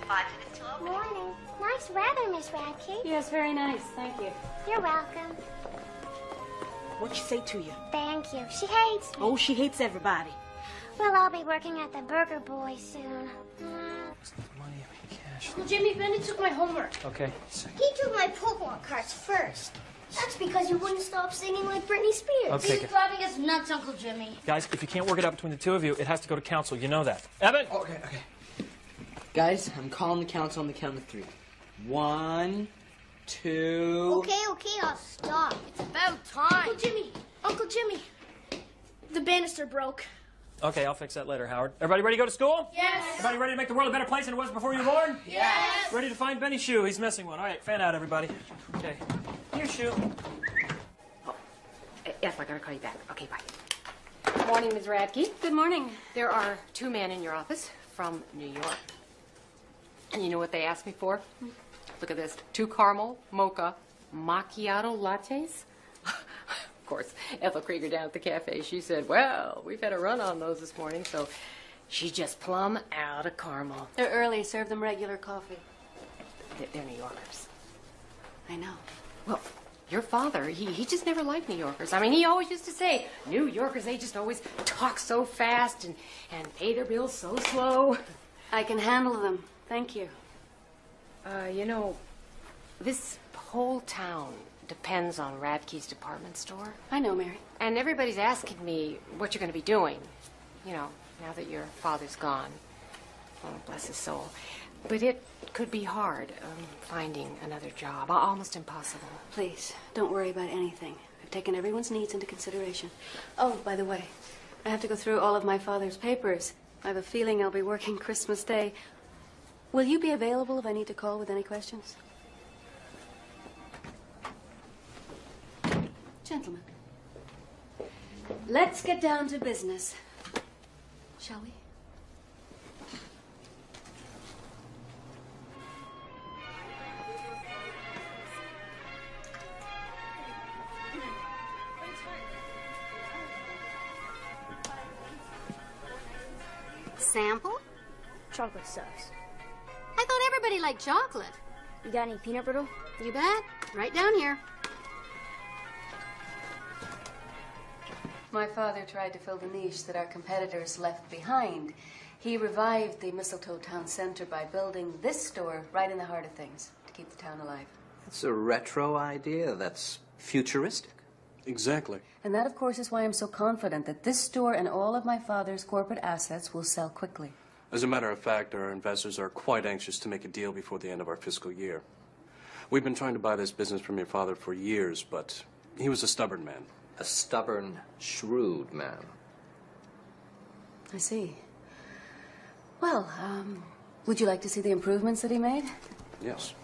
5 minutes till opening. Morning. Nice weather, Miss Radke. Yes, very nice. Thank you. You're welcome. What'd she say to you? Thank you. She hates me. Oh, she hates everybody. Well, I'll be working at the Burger Boy soon. Money, cash. Well, Jimmy, Benny took my homework. Okay. He took my Pokemon cards first. That's because you wouldn't stop singing like Britney Spears. Okay. He's driving us nuts, Uncle Jimmy. Guys, if you can't work it out between the two of you, it has to go to council. You know that. Evan? Okay. Guys, I'm calling the council on the count of 3. 1, 2... Okay, I'll stop. It's about time. Uncle Jimmy, the banister broke. Okay, I'll fix that later, Howard. Everybody ready to go to school? Yes. Everybody ready to make the world a better place than it was before you were born? Yes. Ready to find Benny's shoe? He's missing one. All right, fan out, everybody. Okay. Here's shoe. Yes, I gotta call you back. Okay, bye. Morning, Ms. Radke. Good morning. There are 2 men in your office from New York. And you know what they asked me for? Look at this. 2 caramel mocha macchiato lattes. Of course, Ethel Krieger down at the cafe, she said, well, we've had a run on those this morning, so she's just plumb out of caramel. They're early. Serve them regular coffee. They're New Yorkers. I know. Well, your father, he just never liked New Yorkers. I mean, he always used to say, New Yorkers, they just always talk so fast and pay their bills so slow. I can handle them. Thank you. You know, this whole town depends on Radke's department store. I know, Mary. And everybody's asking me what you're going to be doing, you know, now that your father's gone. Oh, bless his soul. But it could be hard finding another job, almost impossible. Please, don't worry about anything. I've taken everyone's needs into consideration. Oh, by the way, I have to go through all of my father's papers. I have a feeling I'll be working Christmas Day. Will you be available if I need to call with any questions? Gentlemen, let's get down to business, shall we? Sample? Chocolate sauce. I thought everybody liked chocolate. You got any peanut brittle? You bet. Right down here. My father tried to fill the niche that our competitors left behind. He revived the Mistletoe Town Center by building this store right in the heart of things to keep the town alive. It's a retro idea. That's futuristic. Exactly. And that, of course, is why I'm so confident that this store and all of my father's corporate assets will sell quickly. As a matter of fact, our investors are quite anxious to make a deal before the end of our fiscal year. We've been trying to buy this business from your father for years, but he was a stubborn man. A stubborn, shrewd man. I see. Well, would you like to see the improvements that he made? Yes.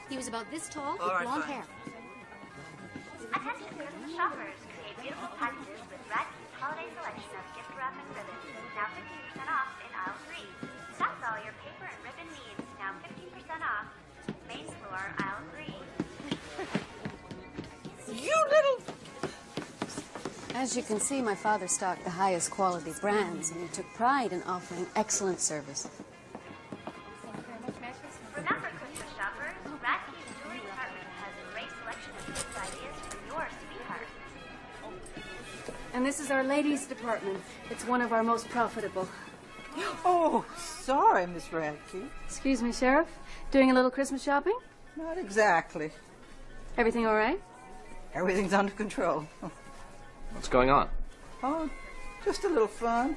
He was about this tall with right, blonde fine. hair. Attention Christmas shoppers. Create beautiful packages with Radke's holiday selection of gift wrap and ribbons. Now 15% off in aisle 3. That's all your paper and ribbon needs. Now 15% off. Main floor, aisle 3. You little... As you can see, my father stocked the highest quality brands, and he took pride in offering excellent service. Remember, Christmas shoppers, Radke's jewelry department has a great selection of gift ideas for your sweetheart. And this is our ladies' department. It's one of our most profitable. Oh, sorry, Miss Radke. Excuse me, Sheriff. Doing a little Christmas shopping? Not exactly. Everything all right? Everything's under control. What's going on? Oh, just a little fun.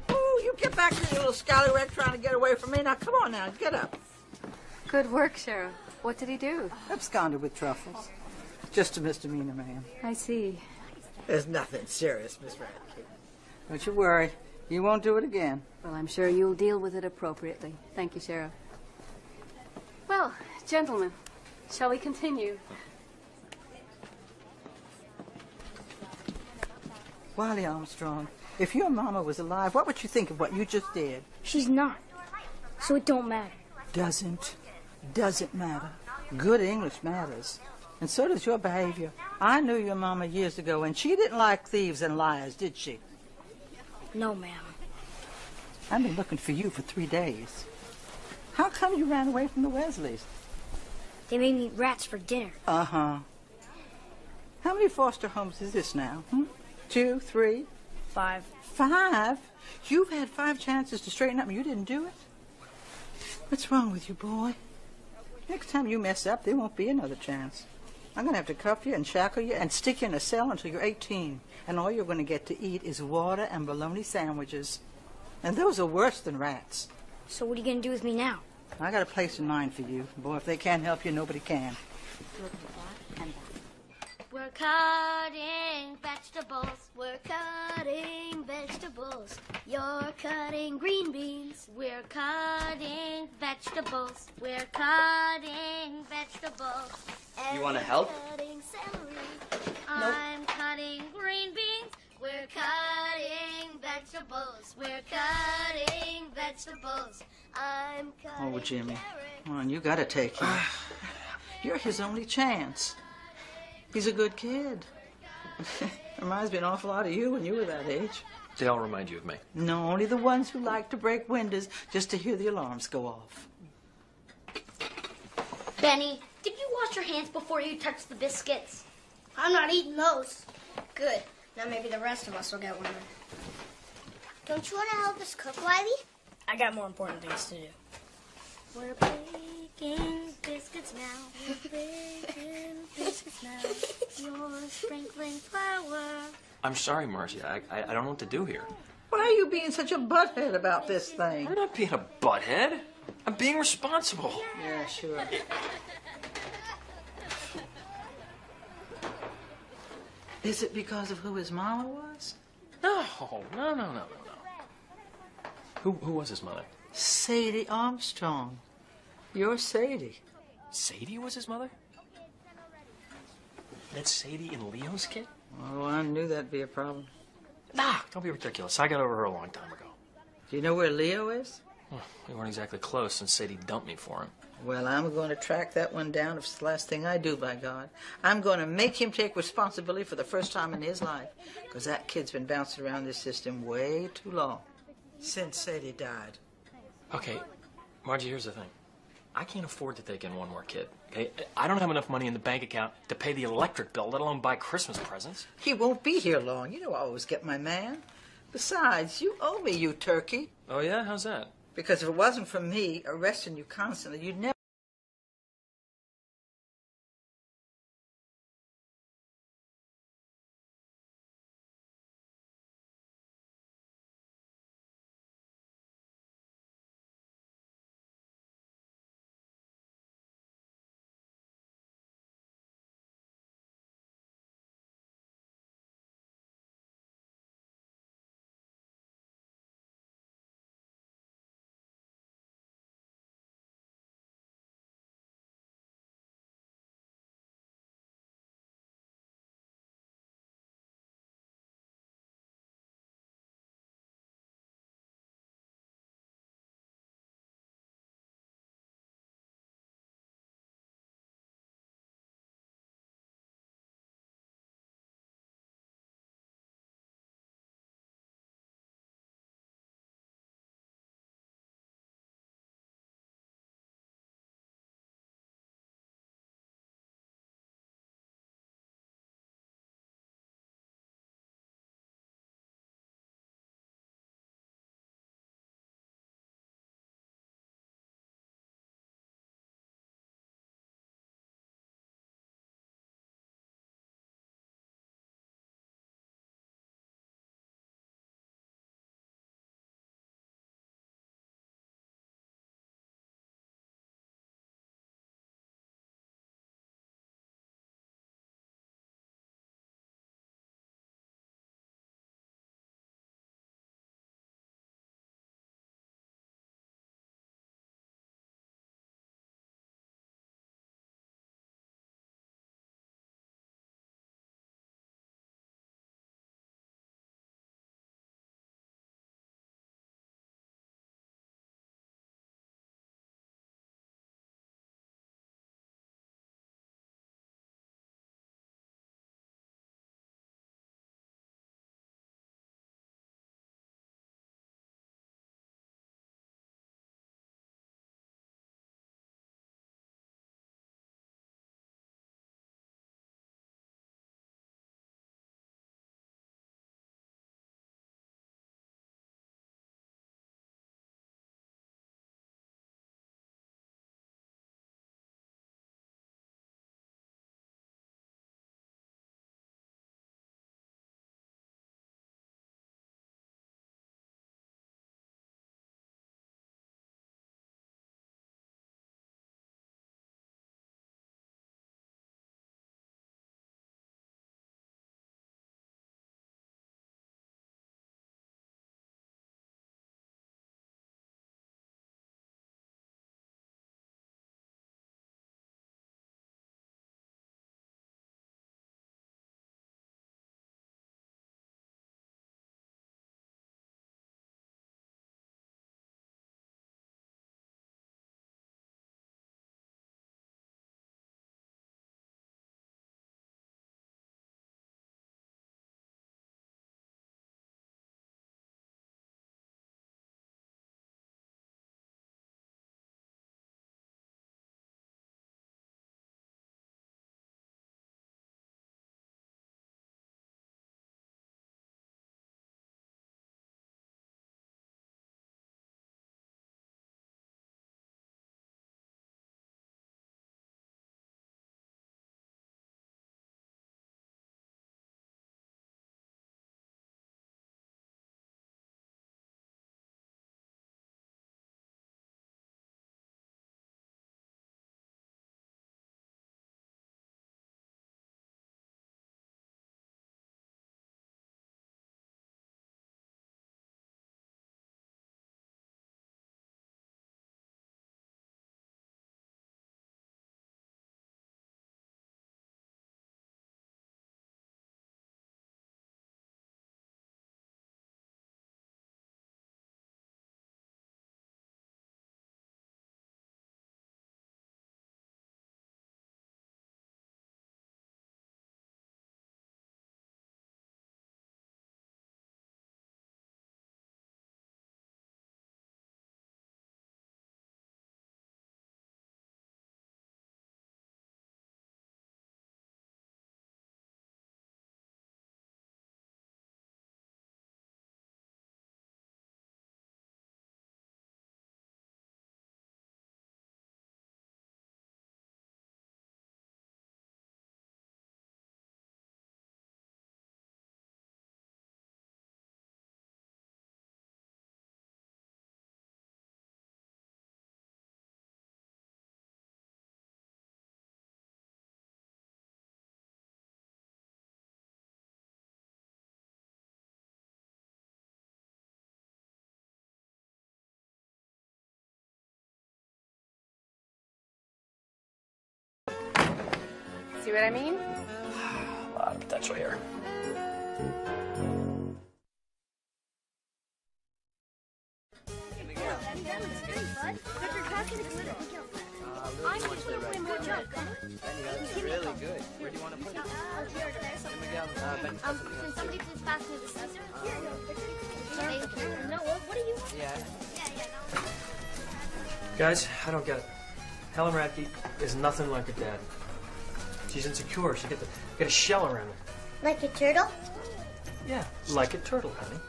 Oh, you get back to your little scallywag trying to get away from me. Now, come on now, get up. Good work, Sheriff. What did he do? Absconded with truffles. Just a misdemeanor, ma'am. I see. There's nothing serious, Miss Radke. Don't you worry. You won't do it again. Well, I'm sure you'll deal with it appropriately. Thank you, Sheriff. Well, gentlemen, shall we continue? Wiley Armstrong, if your mama was alive, what would you think of what you just did? She's not. So it don't matter. Doesn't matter. Good English matters. And so does your behavior. I knew your mama years ago, and she didn't like thieves and liars, did she? No, ma'am. I've been looking for you for 3 days. How come you ran away from the Wesleys? They made me eat rats for dinner. Uh-huh. How many foster homes is this now? 2, 3? 5. 5? You've had 5 chances to straighten up and you didn't do it? What's wrong with you, boy? Next time you mess up, there won't be another chance. I'm going to have to cuff you and shackle you and stick you in a cell until you're 18. And all you're going to get to eat is water and bologna sandwiches. And those are worse than rats. So what are you going to do with me now? I got a place in mind for you. Boy, if they can't help you, nobody can. We're cutting vegetables. We're cutting vegetables. You're cutting green beans. We're cutting vegetables. We're cutting vegetables. You want to help? Cutting celery. I'm cutting green beans. We're cutting vegetables. We're cutting vegetables. I'm cutting Oh, Jimmy. carrots. Come on, you got to take him. You're his only chance. He's a good kid. Reminds me an awful lot of you when you were that age. They all remind you of me. No, only the ones who like to break windows just to hear the alarms go off. Benny, did you wash your hands before you touch the biscuits? I'm not eating those. Good. Now maybe the rest of us will get one. Don't you want to help us cook, Wiley? I got more important things to do. We're baking biscuits now. We're baking biscuits now. You're sprinkling flour. I'm sorry, Marcia. I don't know what to do here. Why are you being such a butthead about this thing? I'm not being a butthead. I'm being responsible. Yeah, sure. Is it because of who his mama was? No. Who was his mother? Sadie Armstrong. You're Sadie. Sadie was his mother? That's Sadie and Leo's kid? Oh, I knew that'd be a problem. Nah, don't be ridiculous. I got over her a long time ago. Do you know where Leo is? Well, we weren't exactly close since Sadie dumped me for him. Well, I'm going to track that one down if it's the last thing I do, by God. I'm going to make him take responsibility for the first time in his life, because that kid's been bouncing around this system way too long, since Sadie died. Okay, Margie, here's the thing. I can't afford to take in one more kid, okay? I don't have enough money in the bank account to pay the electric bill, let alone buy Christmas presents. He won't be here long. You know I always get my man. Besides, you owe me, you turkey. Oh, yeah? How's that? Because if it wasn't for me arresting you constantly, you'd never... See what I mean? A lot of potential here. Really good. Where do you want to put it? Can somebody please pass me the scissors? No, what do you want? Yeah. Guys, I don't get it. Helen Radke is nothing like her dad. She's insecure. She get a shell around her. Like a turtle? Yeah, like a turtle, honey.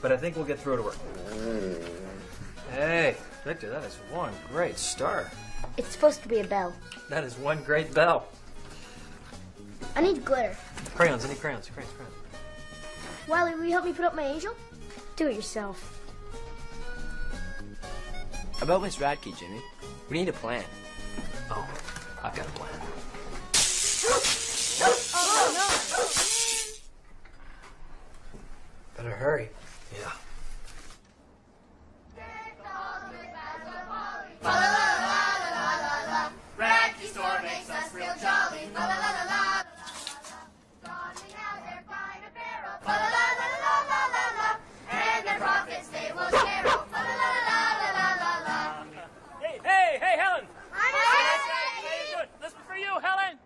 But I think we'll get through to her. Hey, Victor, that is one great star. It's supposed to be a bell. That is one great bell. I need glitter. Crayons, any crayons? Crayons. Wiley, will you help me put up my angel? Do it yourself. About Miss Radke, Jimmy. We need a plan. Oh, I've got a plan. Better hurry. Yeah. Radke store makes us real jolly. La la la la la. Godly out their fine apparel. La la la la la la la. And their profits they will share. La la la la la la la. Hey, Helen! Hi, Hey, good. This is for you, Helen.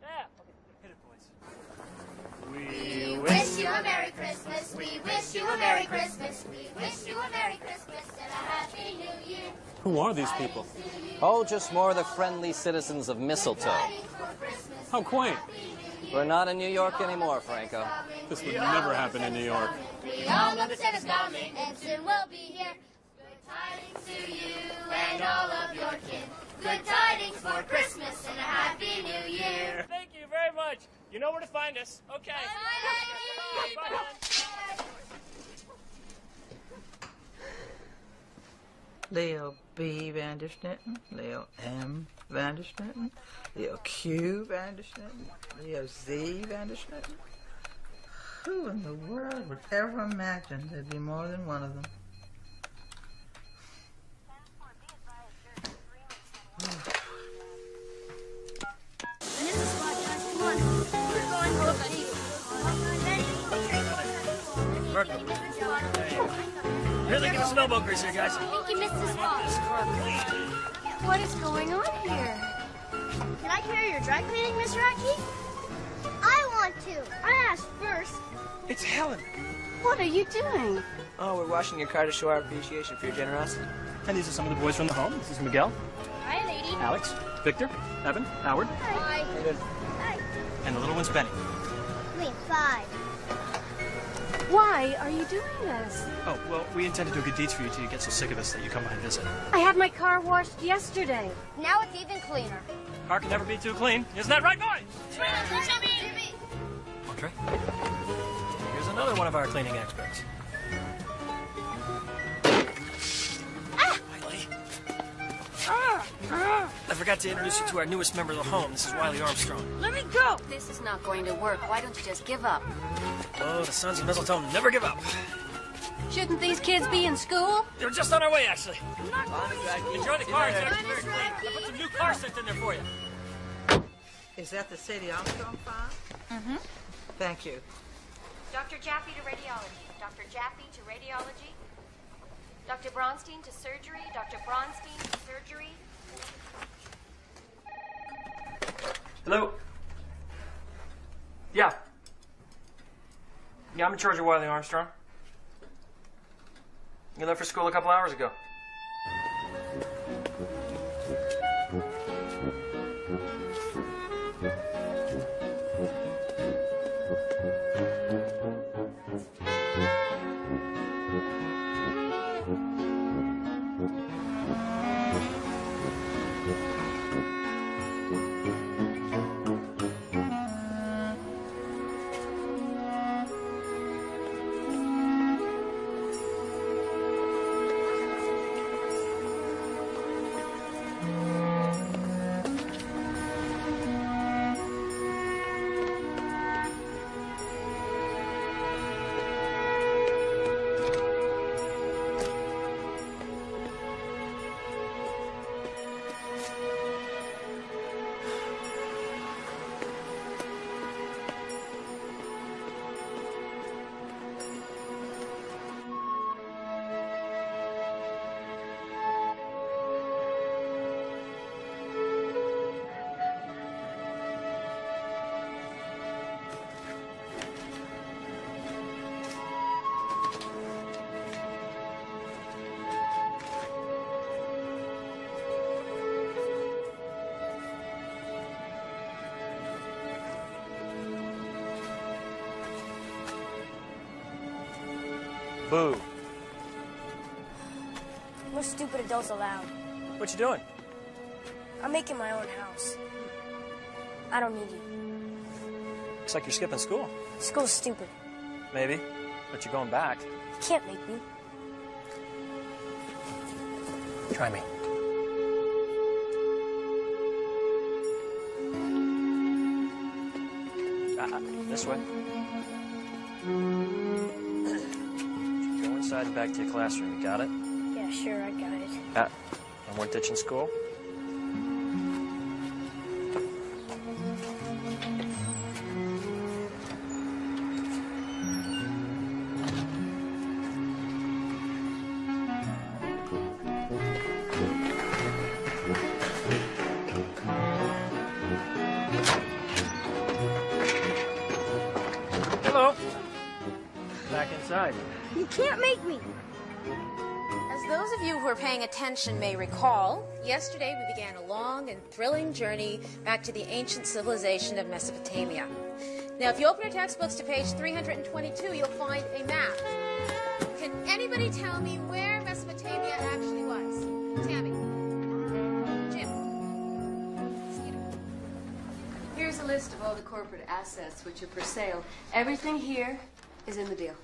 Yeah. Okay, hit it, boys. We wish you a Merry Christmas. We wish you a Merry Christmas. We wish you a Merry Christmas and a Happy New Year. Who are these people? Oh, just more the friendly citizens of Mistletoe. How quaint. We're not in New York anymore, Franco. This would never happen in New York. We all know that Santa's coming and soon we'll be here. Good tidings to you and all of your kin. Good tidings for Christmas and a Happy New Year. Thank you very much. You know where to find us. Okay. Bye, Helen. Leo B. Vandersnitten, Leo M. Vandersnitten, Leo Q. Vandersnitten, Leo Z. Vandersnitten. Who in the world would ever imagine there'd be more than one of them? Really get a snowball grease here, guys. I think you missed the spot. What is going on here? Can I carry your dry cleaning, Miss Radke? I want to. I asked first. It's Helen. What are you doing? Oh, we're washing your car to show our appreciation for your generosity. And these are some of the boys from the home. This is Miguel, Hi, lady. Alex, Victor, Evan, Howard, Hi. Hi. and the little one's Benny. Wait, 5. Why are you doing this? Oh, well, we intend to do good deeds for you till you get so sick of us that you come by and visit. I had my car washed yesterday. Now it's even cleaner. Car can never be too clean. Isn't that right, boys? Jimmy. Andre, here's another one of our cleaning experts. Wiley. I forgot to introduce you to our newest member of the home. This is Wiley Armstrong. Let me go! This is not going to work. Why don't you just give up? Oh, the sons of Mistletoe never give up. Shouldn't these kids be in school? They're just on our way, actually. Enjoy the car. It's actually very clean. I put some new car scent in there for you. Is that the Sadie Armstrong file? Mm-hmm. Thank you. Dr. Jaffe to radiology. Dr. Jaffe to radiology. Dr. Bronstein to surgery. Dr. Bronstein to surgery. Hello? Yeah. Yeah, I'm in charge of Wiley Armstrong. You left for school a couple hours ago. Boo. No stupid adults allowed. What you doing? I'm making my own house. I don't need you. Looks like you're skipping school. School's stupid. Maybe, but you're going back. You can't make me. Try me. This way. Go inside and back to your classroom. You got it? Yeah, sure, I got it. No more ditching school? Hello. Back inside. You can't make me. As those of you who are paying attention may recall, yesterday we began a long and thrilling journey back to the ancient civilization of Mesopotamia. Now, if you open your textbooks to page 322, you'll find a map. Can anybody tell me where Mesopotamia actually was? Tammy? Jim? Skeeter? Here's a list of all the corporate assets which are for sale. Everything here is in the deal.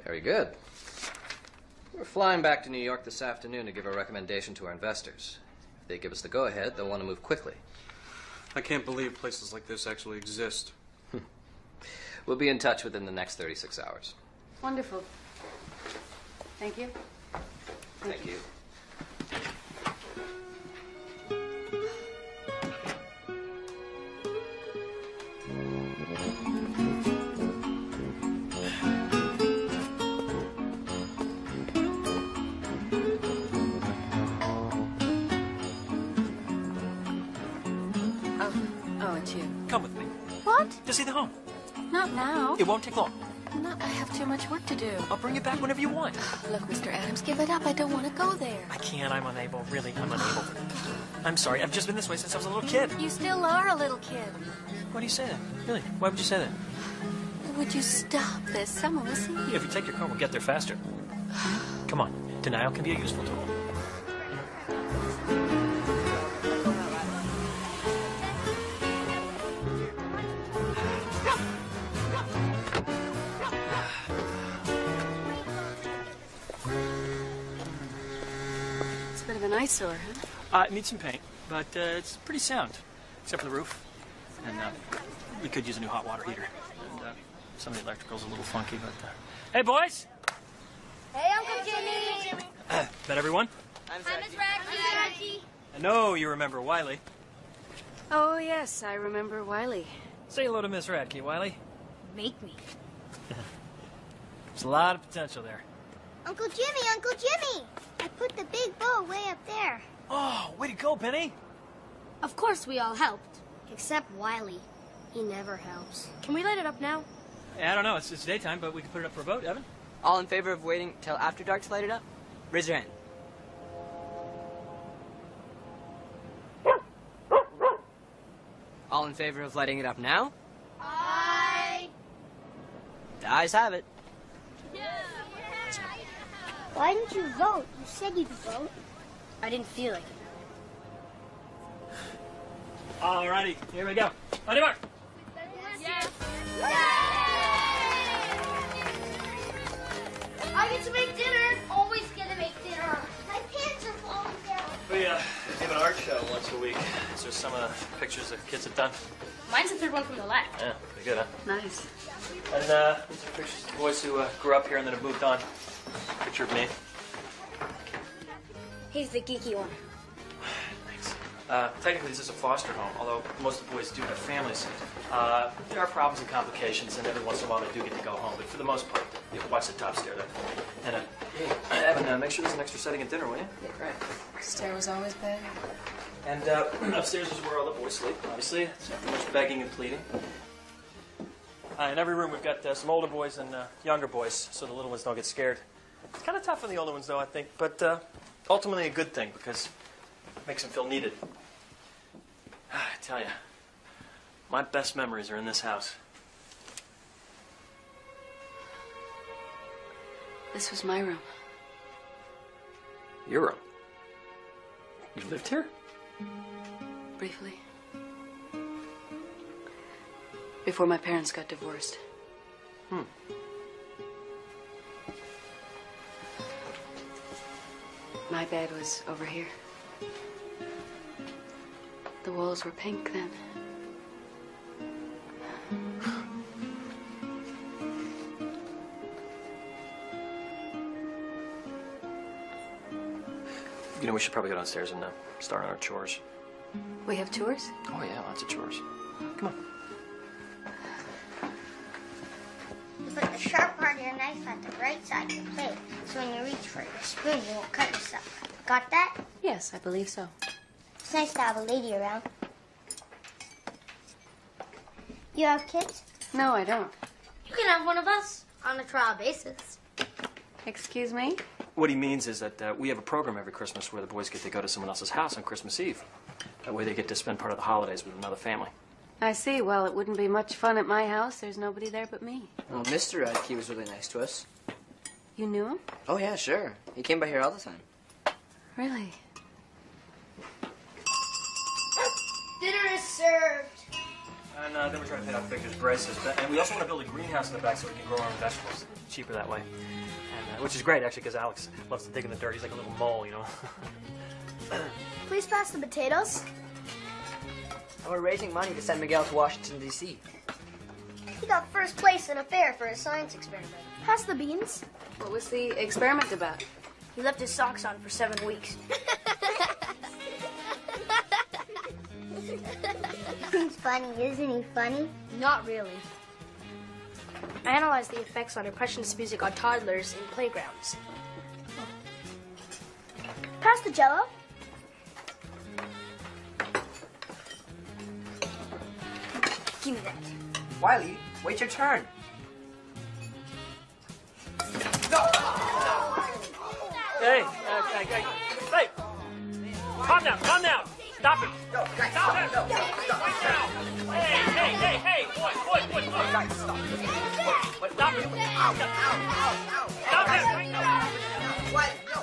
Very good. We're flying back to New York this afternoon to give a recommendation to our investors. If they give us the go-ahead, they'll want to move quickly. I can't believe places like this actually exist. We'll be in touch within the next 36 hours. Wonderful. Thank you. Thank you. Oh, it's you. Come with me. What? To see the home. Not now. It won't take long. I have too much work to do. I'll bring you back whenever you want. Look, Mr. Adams, give it up. I don't want to go there. I can't. I'm unable. Really, I'm unable. I'm sorry. I've just been this way since I was a little kid. You still are a little kid. Why do you say that? Really? Why would you say that? Would you stop this? Someone will see you. Yeah, if you take your car, we'll get there faster. Come on. Denial can be a useful tool. It's a bit of an eyesore, huh? It needs some paint, but it's pretty sound, except for the roof. And we could use a new hot water heater. And some of the electrical's a little funky, but... Hey, boys! Hey, Uncle Jimmy! Met everyone? Hi, Miss Radke. I know you remember Wiley. Oh, yes, I remember Wiley. Say hello to Miss Radke, Wiley. Make me. There's a lot of potential there. Uncle Jimmy! I put the big bow way up there. Oh, way to go, Penny! Of course we all helped. Except Wiley. He never helps. Can we light it up now? I don't know, it's daytime, but we can put it up for a vote, Evan. All in favor of waiting till after dark to light it up? Raise your hand. All in favor of lighting it up now? Aye. The ayes have it. Why didn't you vote? You said you'd vote. I didn't feel like it. Alrighty, here we go. On your mark. Yes. I get to make dinner. Always get to make dinner. My pants are falling down. We have an art show once a week. These are some of the pictures that kids have done. Mine's the third one from the left. Yeah, pretty good, huh? Nice. And these are pictures of the boys who grew up here and then have moved on. Picture of me. He's the geeky one. Thanks. Technically, this is a foster home, although most of the boys do have families. There are problems and complications, and every once in a while they do get to go home. But for the most part, you watch the top stair there. And, hey, Evan, make sure there's an extra setting at dinner, will you? Yeah, right. Stair was always bad. And upstairs is where all the boys sleep, obviously. It's not too much begging and pleading. In every room, we've got some older boys and younger boys, so the little ones don't get scared. It's kind of tough on the older ones, though, I think, but ultimately a good thing because it makes them feel needed. I tell you, my best memories are in this house. This was my room. Your room? You lived here? Briefly. Before my parents got divorced. My bed was over here. The walls were pink then. You know, we should probably go downstairs and start on our chores. We have chores? Oh, yeah, lots of chores. Come on. You put the sharp part of your knife at the right side of your plate, so when you reach for your spoon, you won't cut yourself. Got that? Yes, I believe so. It's nice to have a lady around. You have kids? No, I don't. You can have one of us on a trial basis. Excuse me? What he means is that we have a program every Christmas where the boys get to go to someone else's house on Christmas Eve. That way they get to spend part of the holidays with another family. I see. Well, it wouldn't be much fun at my house. There's nobody there but me. Well, Mr. Radke was really nice to us. You knew him? Oh, yeah, sure. He came by here all the time. Really? Dinner is served. And then we're trying to pay off Victor's braces. And we also want to build a greenhouse in the back so we can grow our own vegetables. It's cheaper that way. And, which is great, actually, because Alex loves to dig in the dirt. He's like a little mole, you know. Please pass the potatoes. And we're raising money to send Miguel to Washington, D.C. He got first place in a fair for his science experiment. Pass the beans. What was the experiment about? He left his socks on for 7 weeks. He's funny, isn't he funny? Not really. I analyzed the effects on impressionist music on toddlers in playgrounds. Pass the Jell-O. Give me that. Wiley, wait your turn. Hey, hey! Calm down, calm down! Stop it! Stop it! Right now! Hey! Boy! Guys, stop. Stop it! Ow! Stop it! Right now! What? No.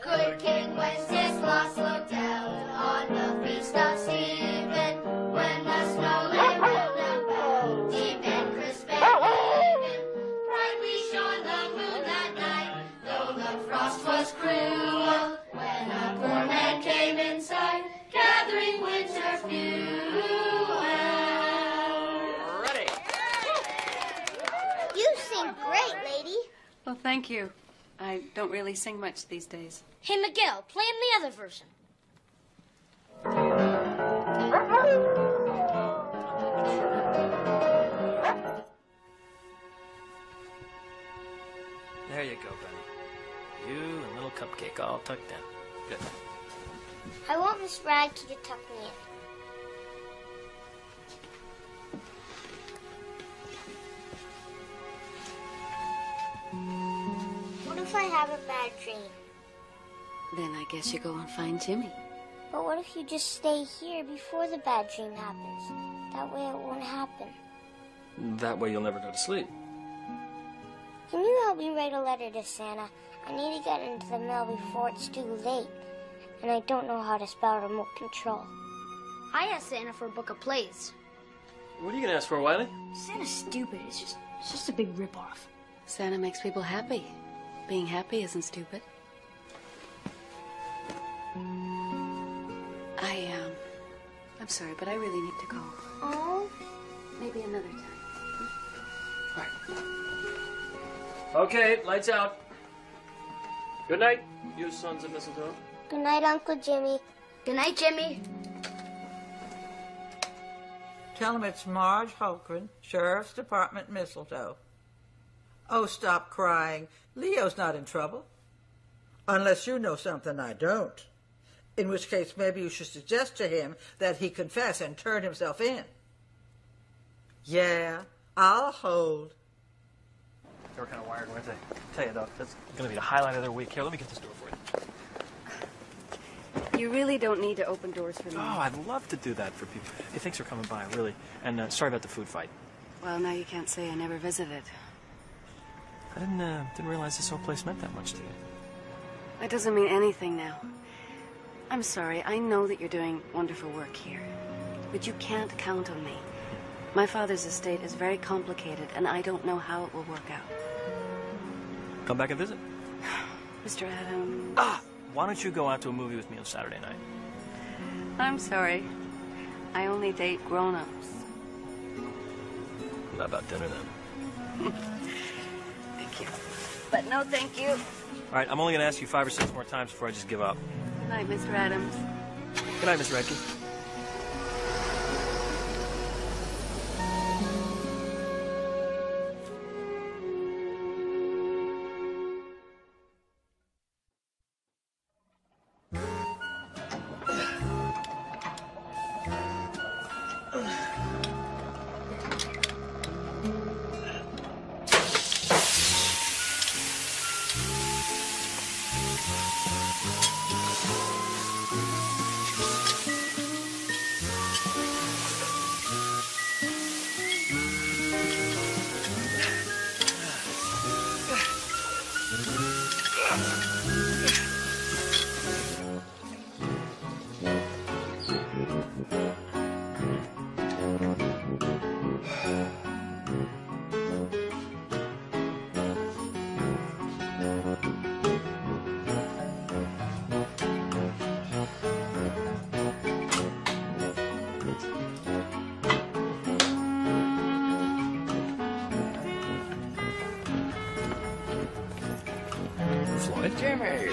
Good King Wenceslas looked out on the feast of Stephen, when the snow lay rolled about, deep and crisp and even. Brightly shone the moon that night, though the frost was cruel, when a poor man came inside, gathering winter fuel. Ready! You sing great, lady. Well, thank you. I don't really sing much these days. Hey, Miguel, play him the other version. There you go, Benny. You and little cupcake all tucked in. Good. I want Miss Radke to tuck me in. What if I have a bad dream? Then I guess you go and find Jimmy. But what if you just stay here before the bad dream happens? That way it won't happen. That way you'll never go to sleep. Can you help me write a letter to Santa? I need to get into the mail before it's too late. And I don't know how to spell remote control. I asked Santa for a book of plays. What are you going to ask for, Wiley? Santa's stupid. It's just a big ripoff. Santa makes people happy. Being happy isn't stupid. I'm sorry, but I really need to go. Oh? Maybe another time. Okay, lights out. Good night, you sons of mistletoe. Good night, Uncle Jimmy. Good night, Jimmy. Tell him it's Marge Holgren, Sheriff's Department, Mistletoe. Oh, stop crying. Leo's not in trouble. Unless you know something I don't. In which case, maybe you should suggest to him that he confess and turn himself in. Yeah, I'll hold. They were kind of wired, weren't they? I tell you, though, that's going to be the highlight of their week. Here, let me get this door for you. You really don't need to open doors for me. Oh, I'd love to do that for people. Hey, thanks for coming by, really. And sorry about the food fight. Well, now you can't say I never visited. I didn't realize this whole place meant that much to you. That doesn't mean anything now. I'm sorry. I know that you're doing wonderful work here. But you can't count on me. My father's estate is very complicated, and I don't know how it will work out. Come back and visit. Mr. Adams. Ah! Why don't you go out to a movie with me on Saturday night? I'm sorry. I only date grown-ups. How about dinner, then? Thank you. But no thank you. All right, I'm only going to ask you 5 or 6 more times before I just give up. Good night, Mr. Adams. Good night, Miss Redke. Jimmy!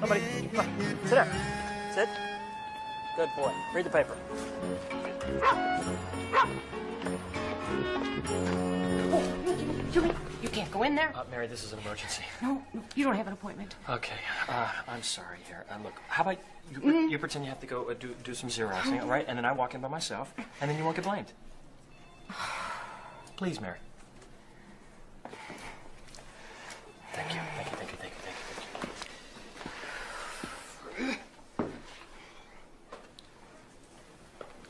Nobody. Come on. Sit down. Sit. Good boy. Read the paper. Jimmy, you can't go in there. Mary, this is an emergency. No, you don't have an appointment. Okay. I'm sorry here. Look, how about you pretend you have to go do some Xeroxing, all right? And then I walk in by myself, and then you won't get blamed. Please, Mary. Thank you. Thank you. Thank you. Thank you. Thank you.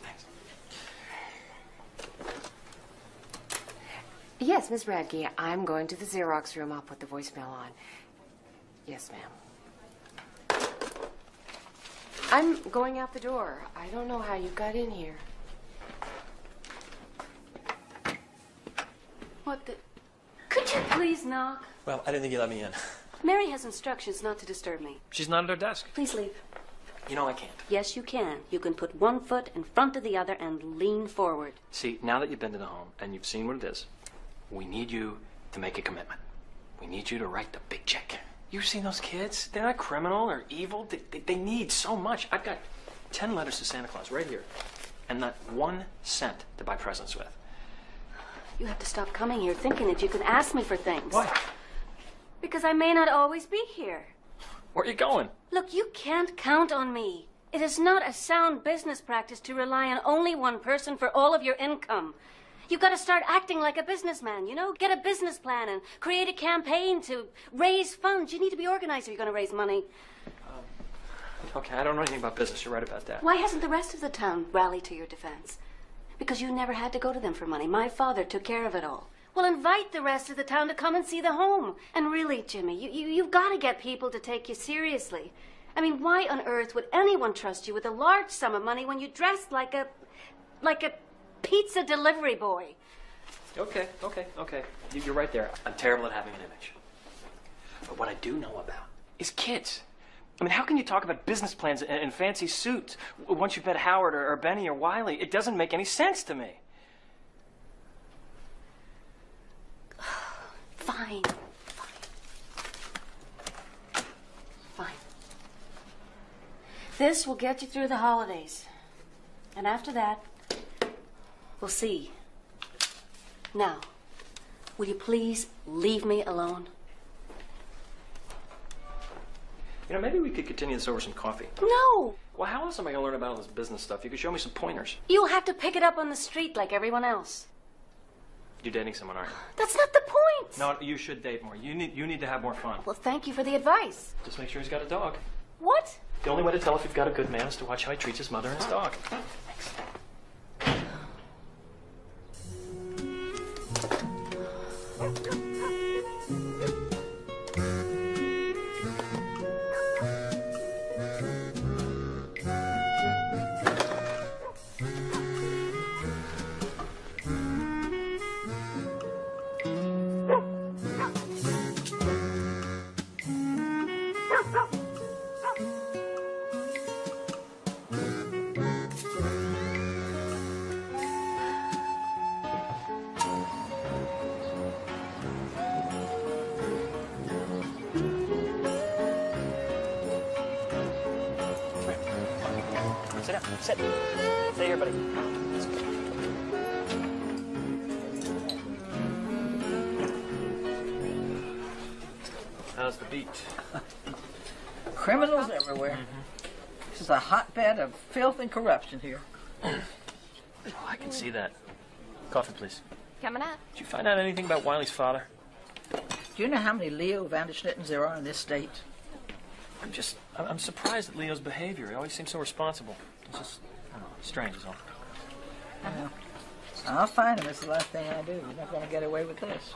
Thanks. Yes, Miss Radke, I'm going to the Xerox room. I'll put the voicemail on. Yes, ma'am. I'm going out the door. I don't know how you got in here. What the... Could you please knock? Well, I didn't think you let me in. Mary has instructions not to disturb me. She's not at her desk. Please leave. You know I can't. Yes, you can. You can put one foot in front of the other and lean forward. See, now that you've been to the home and you've seen what it is, we need you to make a commitment. We need you to write the big check. You've seen those kids? They're not criminal or evil. They need so much. I've got 10 letters to Santa Claus right here, and not 1 cent to buy presents with. You have to stop coming here thinking that you can ask me for things. Why? Because I may not always be here. Where are you going? Look, you can't count on me. It is not a sound business practice to rely on only one person for all of your income. You've got to start acting like a businessman, you know? Get a business plan and create a campaign to raise funds. You need to be organized if you're going to raise money. Okay, I don't know anything about business. You're right about that. Why hasn't the rest of the town rallied to your defense? Because you never had to go to them for money. My father took care of it all. Well, invite the rest of the town to come and see the home. And really, Jimmy, you've got to get people to take you seriously. I mean, why on earth would anyone trust you with a large sum of money when you dressed like a pizza delivery boy? Okay. You're right there. I'm terrible at having an image. But what I do know about is kids. I mean, how can you talk about business plans and fancy suits once you've met Howard or Benny or Wiley? It doesn't make any sense to me. Fine. This will get you through the holidays. And after that, we'll see. Now, will you please leave me alone? You know, maybe we could continue this over some coffee. No! Well, how else am I going to learn about all this business stuff? You could show me some pointers. You'll have to pick it up on the street like everyone else. You're dating someone, aren't you? That's not the point. No, you should date more. You need to have more fun. Well, thank you for the advice. Just make sure he's got a dog. What? The only way to tell if you've got a good man is to watch how he treats his mother and his dog. Sit down. Sit. Stay here, buddy. How's the beach? Criminals everywhere. This is a hotbed of filth and corruption here. Oh, I can see that. Coffee, please. Coming up. Did you find out anything about Wiley's father? Do you know how many Leo Vanderschnittens there are in this state? I'm surprised at Leo's behavior. He always seems so responsible. It's just, I don't know, strange is all. Well, I'll find him. It's the last thing I do. You're not going to get away with this.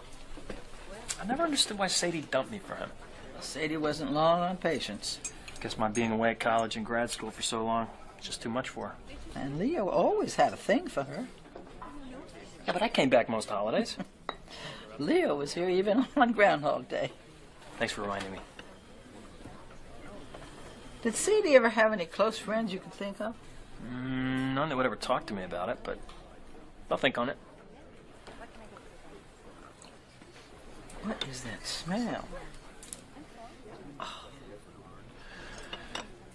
I never understood why Sadie dumped me for him. Sadie wasn't long on patience. Guess my being away at college and grad school for so long was just too much for her. And Leo always had a thing for her. Yeah, but I came back most holidays. Leo was here even on Groundhog Day. Thanks for reminding me. Did Sadie ever have any close friends you could think of? None that would ever talk to me about it, but I'll think on it. What is that smell? Oh.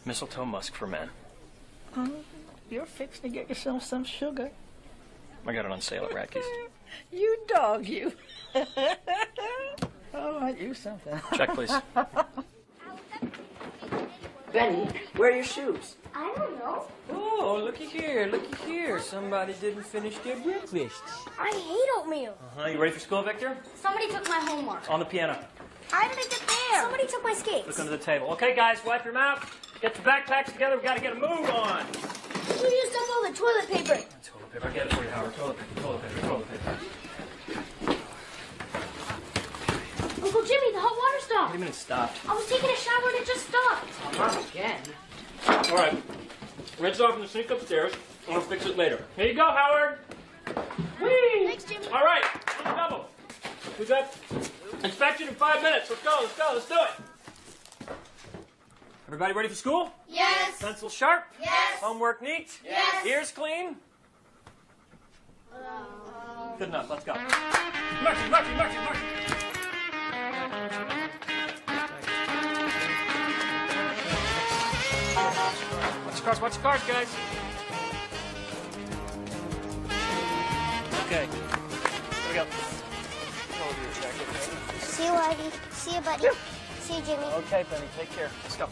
Mistletoe musk for men. Oh, you're fixing to get yourself some sugar. I got it on sale at Radke's. You dog, you. Oh, aren't you something? Check, please. Benny, where are your shoes? I don't know. Oh, looky here. Somebody didn't finish their breakfast. I hate oatmeal. You ready for school, Victor? Somebody took my homework. On the piano. How did it get there? Somebody took my skates. Look under the table. Okay, guys, wipe your mouth. Get the backpacks together. We got to get a move on. You used up all the toilet paper. Toilet paper. I'll get it for you, Howard. Toilet paper. Uncle Jimmy, the hot water stopped. Wait a minute, stopped. I was taking a shower and it just stopped. Not again. All right. Rinse off in the sink upstairs. I'll fix it later. Here you go, Howard. Whee! Thanks, Jimmy. All right, on the double. We got inspection in 5 minutes. Let's do it. Everybody ready for school? Yes. Pencil sharp? Yes. Homework neat? Yes. Ears clean? Good enough, let's go. Marching. Watch the cars, guys. Okay. Here we go. Over your jacket. See you, Whitey. See you, buddy. See you, Jimmy. Okay, Benny, take care. Let's go.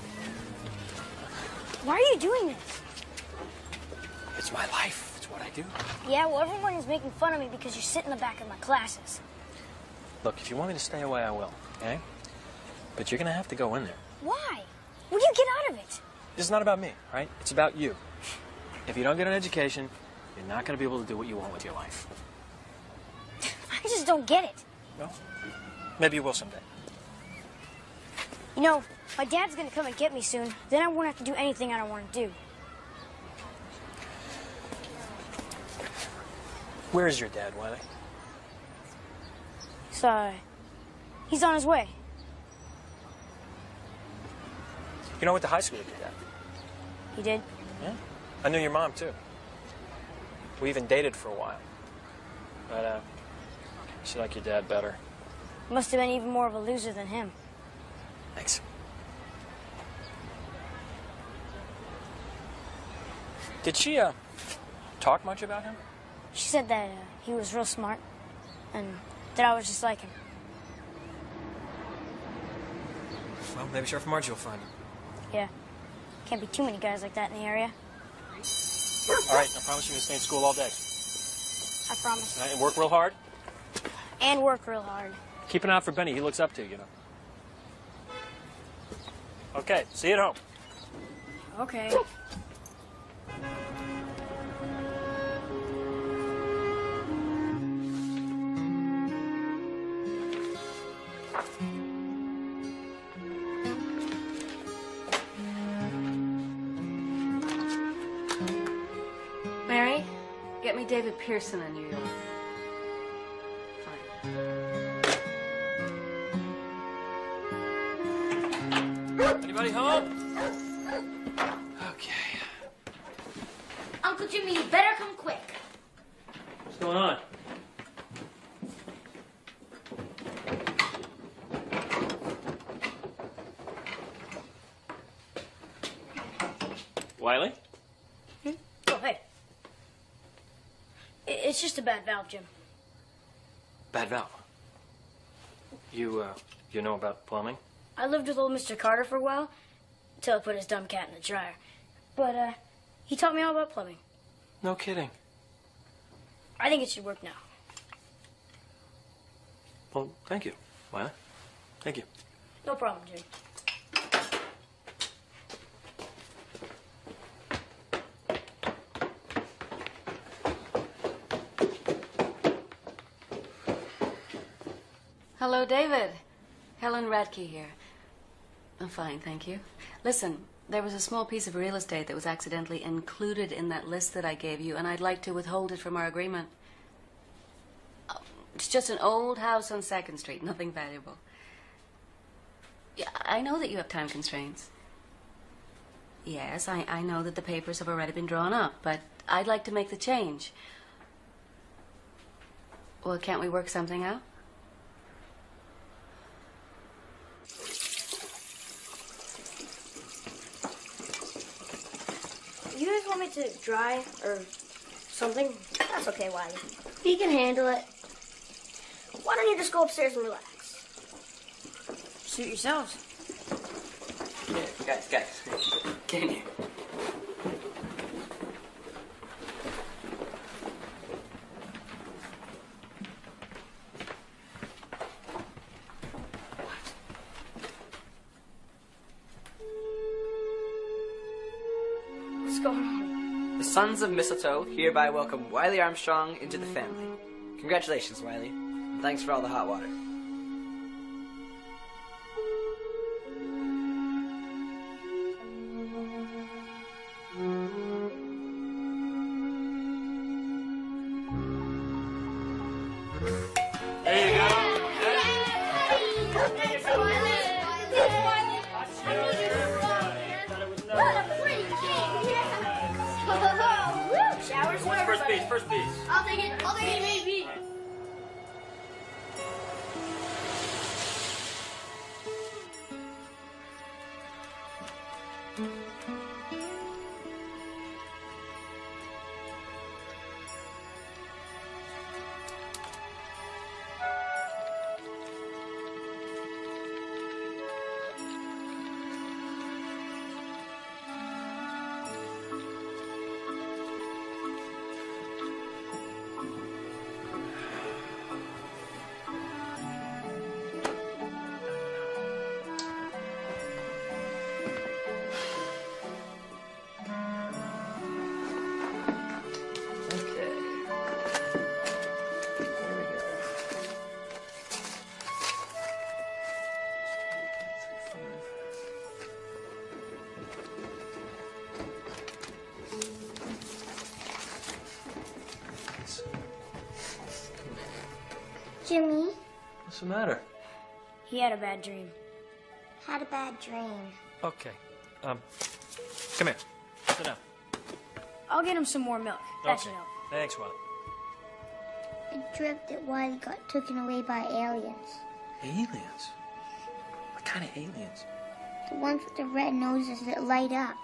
Why are you doing this? It's my life. It's what I do. Yeah, well, everyone is making fun of me because you sit in the back of my classes. Look, if you want me to stay away, I will, okay? But you're going to have to go in there. Why? What do you get out of it? This is not about me, right? It's about you. If you don't get an education, you're not going to be able to do what you want with your life. I just don't get it. No? Maybe you will someday. You know, my dad's gonna come and get me soon. Then I won't have to do anything I don't want to do. Where is your dad, Wiley? So, he's on his way. You know, I went to high school with your dad. He did? Yeah. I knew your mom, too. We even dated for a while. But, she liked your dad better. Must have been even more of a loser than him. Thanks. Did she, talk much about him? She said that he was real smart, and that I was just like him. Well, maybe Sheriff Margie will find him. Yeah. Can't be too many guys like that in the area. All right, I promise you to stay in school all day. I promise. All right, and work real hard. And work real hard. Keep an eye out for Benny. He looks up to you, you know. Okay, see you at home. Okay. Mary, get me David Pearson in New York. Anybody home? Okay. Uncle Jimmy, you better come quick. What's going on? Wiley? Oh, hey. It's just a bad valve, Jim. Bad valve. You know about plumbing? I lived with old Mr. Carter for a while, until I put his dumb cat in the dryer. But, he taught me all about plumbing. No kidding. I think it should work now. Well, thank you, Wiley. Thank you. No problem, Jim. Hello, David. Helen Radke here. I'm fine, thank you. Listen, there was a small piece of real estate that was accidentally included in that list that I gave you, and I'd like to withhold it from our agreement. It's just an old house on 2nd Street, nothing valuable. Yeah, I know that you have time constraints. Yes, I know that the papers have already been drawn up, but I'd like to make the change. Well, can't we work something out? You guys want me to dry or something? That's okay, Wiley. He can handle it. Why don't you just go upstairs and relax? Suit yourselves. Yeah, guys. Get in here. What's going on? The Sons of Mistletoe hereby welcome Wiley Armstrong into the family. Congratulations, Wiley. And thanks for all the hot water. First piece. I'll take it. Me. Jimmy? What's the matter? He had a bad dream. Had a bad dream. Okay. Come here. Sit down. I'll get him some more milk. That should help. Thanks, Wiley. I dreamt that Wiley got taken away by aliens. Aliens? What kind of aliens? The ones with the red noses that light up.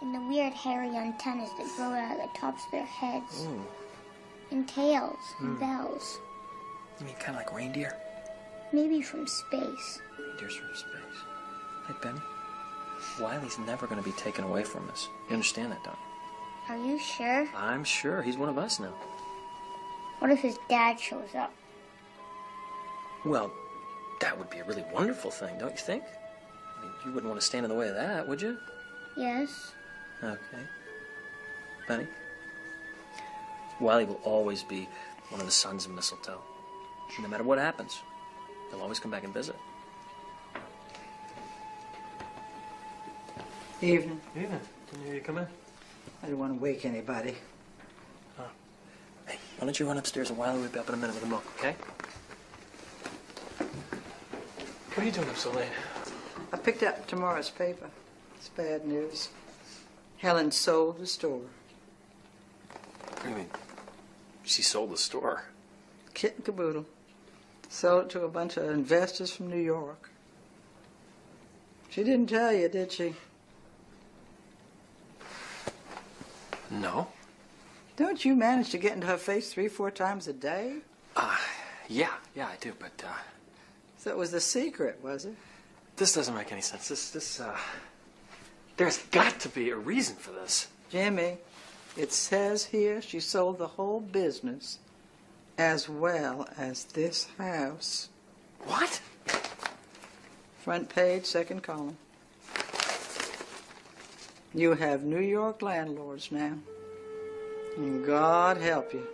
And the weird hairy antennas that grow out of the tops of their heads. Ooh. And tails and bells. You mean kind of like reindeer? Maybe from space. Reindeers from space. Hey, Benny. Wiley's never going to be taken away from us. You understand that, don't you? Are you sure? I'm sure. He's one of us now. What if his dad shows up? Well, that would be a really wonderful thing, don't you think? I mean, you wouldn't want to stand in the way of that, would you? Yes. Okay. Benny? Wiley will always be one of the sons of Mistletoe. No matter what happens, he'll always come back and visit. Evening. Evening. Didn't hear you come in. I didn't want to wake anybody. Hey, why don't you run upstairs and Wiley will be up in a minute with the milk, okay? What are you doing up so late? I picked up tomorrow's paper. It's bad news. Helen sold the store. What do you mean? She sold the store? Kit and caboodle. Sold it to a bunch of investors from New York. She didn't tell you, did she? No. Don't you manage to get into her face 3-4 times a day? Yeah, I do, but, So it was the secret, was it? This doesn't make any sense. There's got to be a reason for this. Jimmy, it says here she sold the whole business as well as this house. What? Front page, second column. You have New York landlords now. And God help you.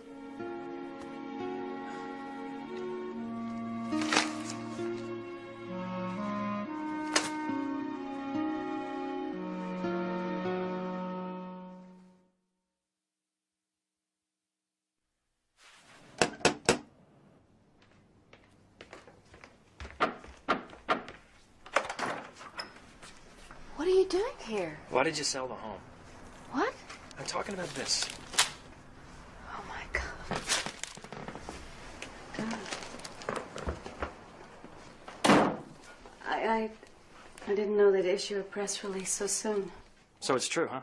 What are you doing here? Why did you sell the home? What? I'm talking about this. Oh, my God. I didn't know they'd issue a press release so soon. So it's true, huh?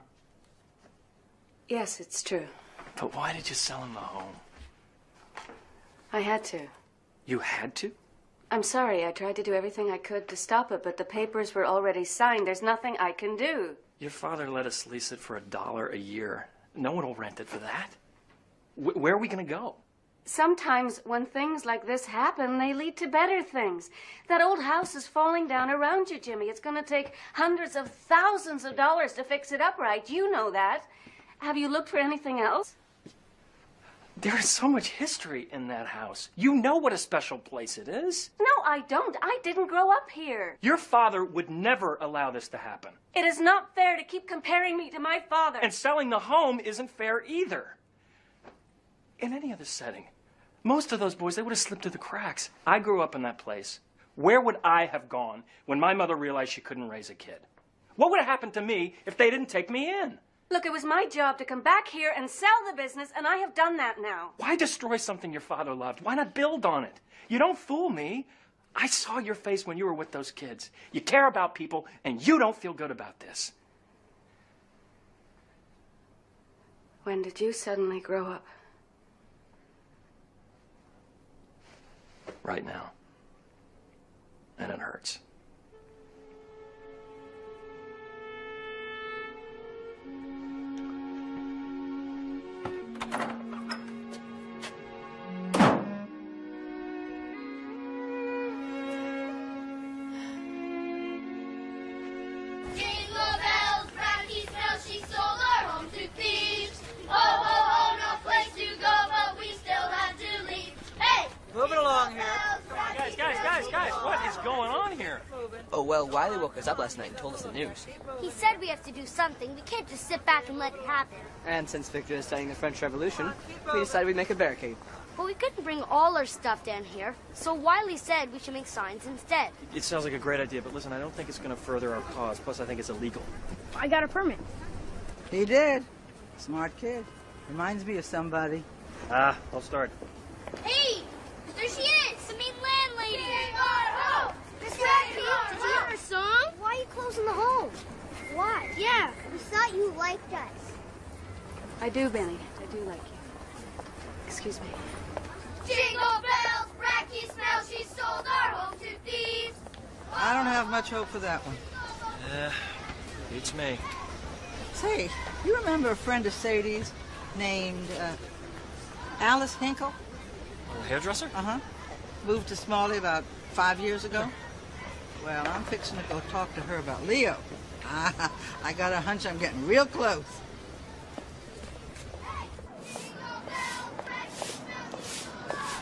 Yes, it's true. But why did you sell him the home? I had to. You had to? I'm sorry. I tried to do everything I could to stop it, but the papers were already signed. There's nothing I can do. Your father let us lease it for $1 a year. No one will rent it for that. Where are we going to go? Sometimes when things like this happen, they lead to better things. That old house is falling down around you, Jimmy. It's going to take hundreds of thousands of dollars to fix it up right. You know that. Have you looked for anything else? There is so much history in that house. You know what a special place it is. No, I don't. I didn't grow up here. Your father would never allow this to happen. It is not fair to keep comparing me to my father. And selling the home isn't fair either. In any other setting, most of those boys, they would have slipped through the cracks. I grew up in that place. Where would I have gone when my mother realized she couldn't raise a kid? What would have happened to me if they didn't take me in? Look, it was my job to come back here and sell the business, and I have done that now. Why destroy something your father loved? Why not build on it? You don't fool me. I saw your face when you were with those kids. You care about people, and you don't feel good about this. When did you suddenly grow up? Right now. And it hurts. Oh, well, Wiley woke us up last night and told us the news. He said we have to do something. We can't just sit back and let it happen. And since Victor is studying the French Revolution, we decided we'd make a barricade. Well, we couldn't bring all our stuff down here, so Wiley said we should make signs instead. It sounds like a great idea, but listen, I don't think it's going to further our cause. Plus, I think it's illegal. I got a permit. He did. Smart kid. Reminds me of somebody. I'll start. Hey! There she is! The mean landlady! Miss Ratty, did you hear her song? Why are you closing the home? Why? Yeah. We thought you liked us. I do, Benny. I do like you. Excuse me. Jingle bells, Bracky smells, she sold our home to thieves. I don't have much hope for that one. Beats me. Say, you remember a friend of Sadie's named Alice Hinkle? A hairdresser? Uh-huh. moved to Smalley about 5 years ago? Well, I'm fixing to go talk to her about Leo. I got a hunch I'm getting real close.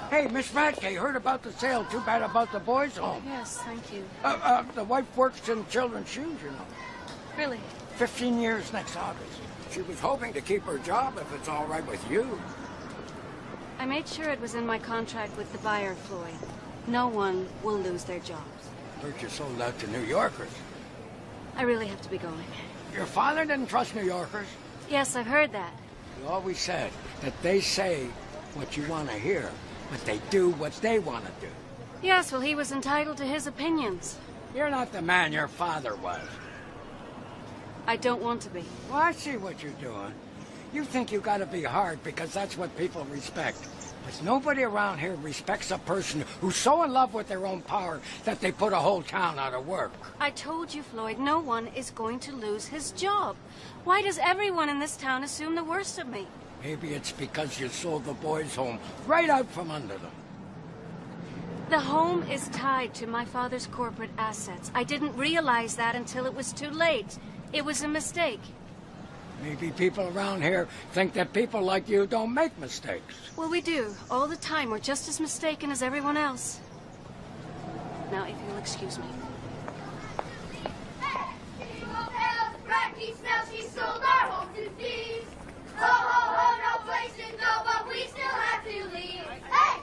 Hey, Miss Radke, heard about the sale. Too bad about the boys' home. Yes, thank you. The wife works in children's shoes, you know. Really? 15 years next August. She was hoping to keep her job if it's all right with you. I made sure it was in my contract with the buyer, Floyd. No one will lose their jobs. Heard you sold out to New Yorkers. I really have to be going. Your father didn't trust New Yorkers. Yes, I've heard that. You always said that they say what you want to hear, but they do what they want to do. Yes, well, he was entitled to his opinions. You're not the man your father was. I don't want to be. Well, I see what you're doing. You think you gotta be hard because that's what people respect. But nobody around here respects a person who's so in love with their own power that they put a whole town out of work. I told you, Floyd, no one is going to lose his job. Why does everyone in this town assume the worst of me? Maybe it's because you sold the boys' home right out from under them. The home is tied to my father's corporate assets. I didn't realize that until it was too late. It was a mistake. Maybe people around here think that people like you don't make mistakes. Well, we do. All the time. We're just as mistaken as everyone else. Now, if you'll excuse me. She sold our home to thieves. Ho, ho, ho, no place to go, but we still have to leave. Hey!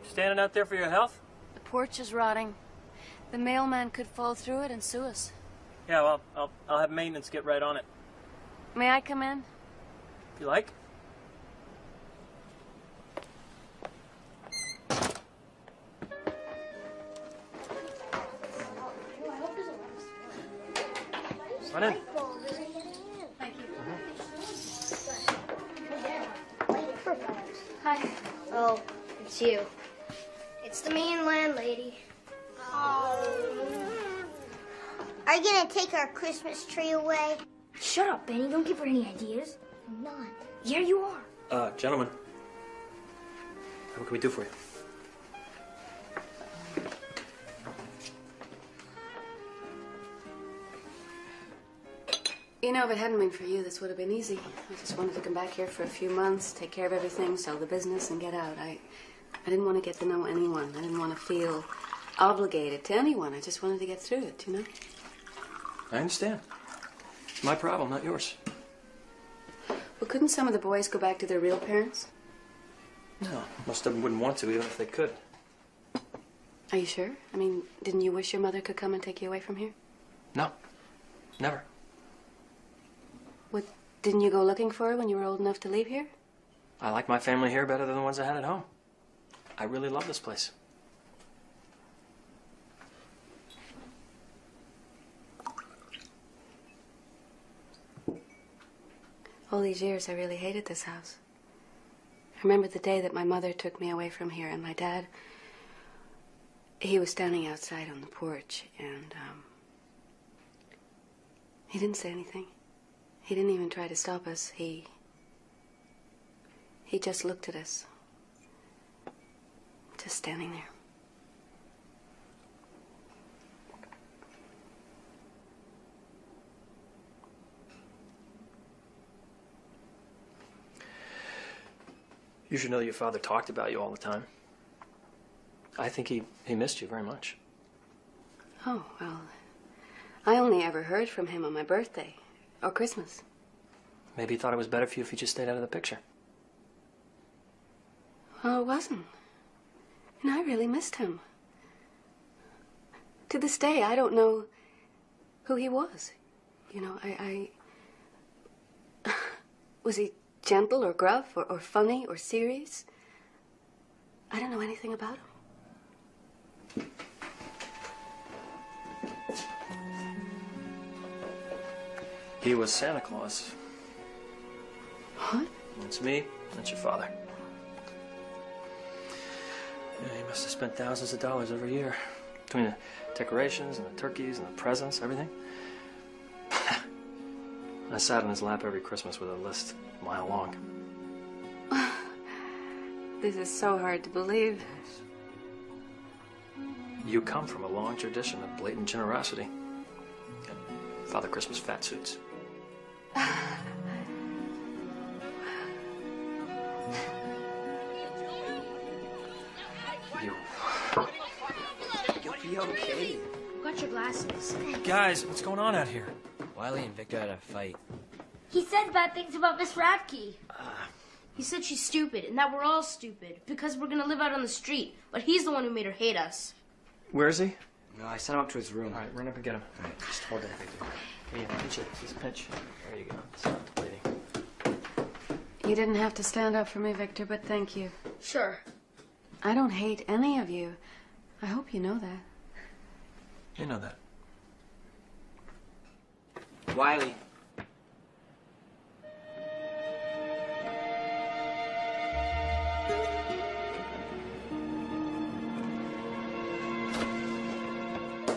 Standing out there for your health? The porch is rotting. The mailman could fall through it and sue us. Yeah, well, I'll have maintenance get right on it. May I come in? If you like. Run in. Thank you. Hi. Oh, it's you. It's the mean landlady. Are you gonna take our Christmas tree away? Shut up, Benny. Don't give her any ideas. I'm not. Yeah, you are. Gentlemen. What can we do for you? You know, if it hadn't been for you, this would have been easy. I just wanted to come back here for a few months, take care of everything, sell the business, and get out. I didn't want to get to know anyone. I didn't want to feel obligated to anyone. I just wanted to get through it, you know? I understand. It's my problem, not yours. Well, couldn't some of the boys go back to their real parents? No, most of them wouldn't want to, even if they could. Are you sure? I mean, didn't you wish your mother could come and take you away from here? No, never. What, didn't you go looking for her when you were old enough to leave here? I like my family here better than the ones I had at home. I really love this place. All these years, I really hated this house. I remember the day that my mother took me away from here, and my dad, he was standing outside on the porch, and he didn't say anything. He didn't even try to stop us. He just looked at us. Just standing there. You should know that your father talked about you all the time. I think he missed you very much. Oh, well, I only ever heard from him on my birthday or Christmas. Maybe he thought it was better for you if you just stayed out of the picture. Well, it wasn't. And I really missed him. To this day, I don't know who he was. You know, was he gentle or gruff or funny or serious? I don't know anything about him. He was Santa Claus. What? It's me. That's your father. Yeah, he must have spent thousands of dollars every year. Between the decorations and the turkeys and the presents, everything. I sat in his lap every Christmas with a list a mile long. This is so hard to believe. You come from a long tradition of blatant generosity. Father Christmas fat suits. You'll be okay. Who got your glasses? Guys, what's going on out here? Wiley and Victor had a fight. He said bad things about Miss Radke. He said she's stupid and that we're all stupid because we're gonna live out on the street. But he's the one who made her hate us. Where is he? No, I sent him up to his room. All right, run up and get him. All right, just hold that, Victor. Here, pinch it. Just pinch. There you go. Stop the bleeding. You didn't have to stand up for me, Victor, but thank you. Sure. I don't hate any of you. I hope you know that. You know that. Wiley.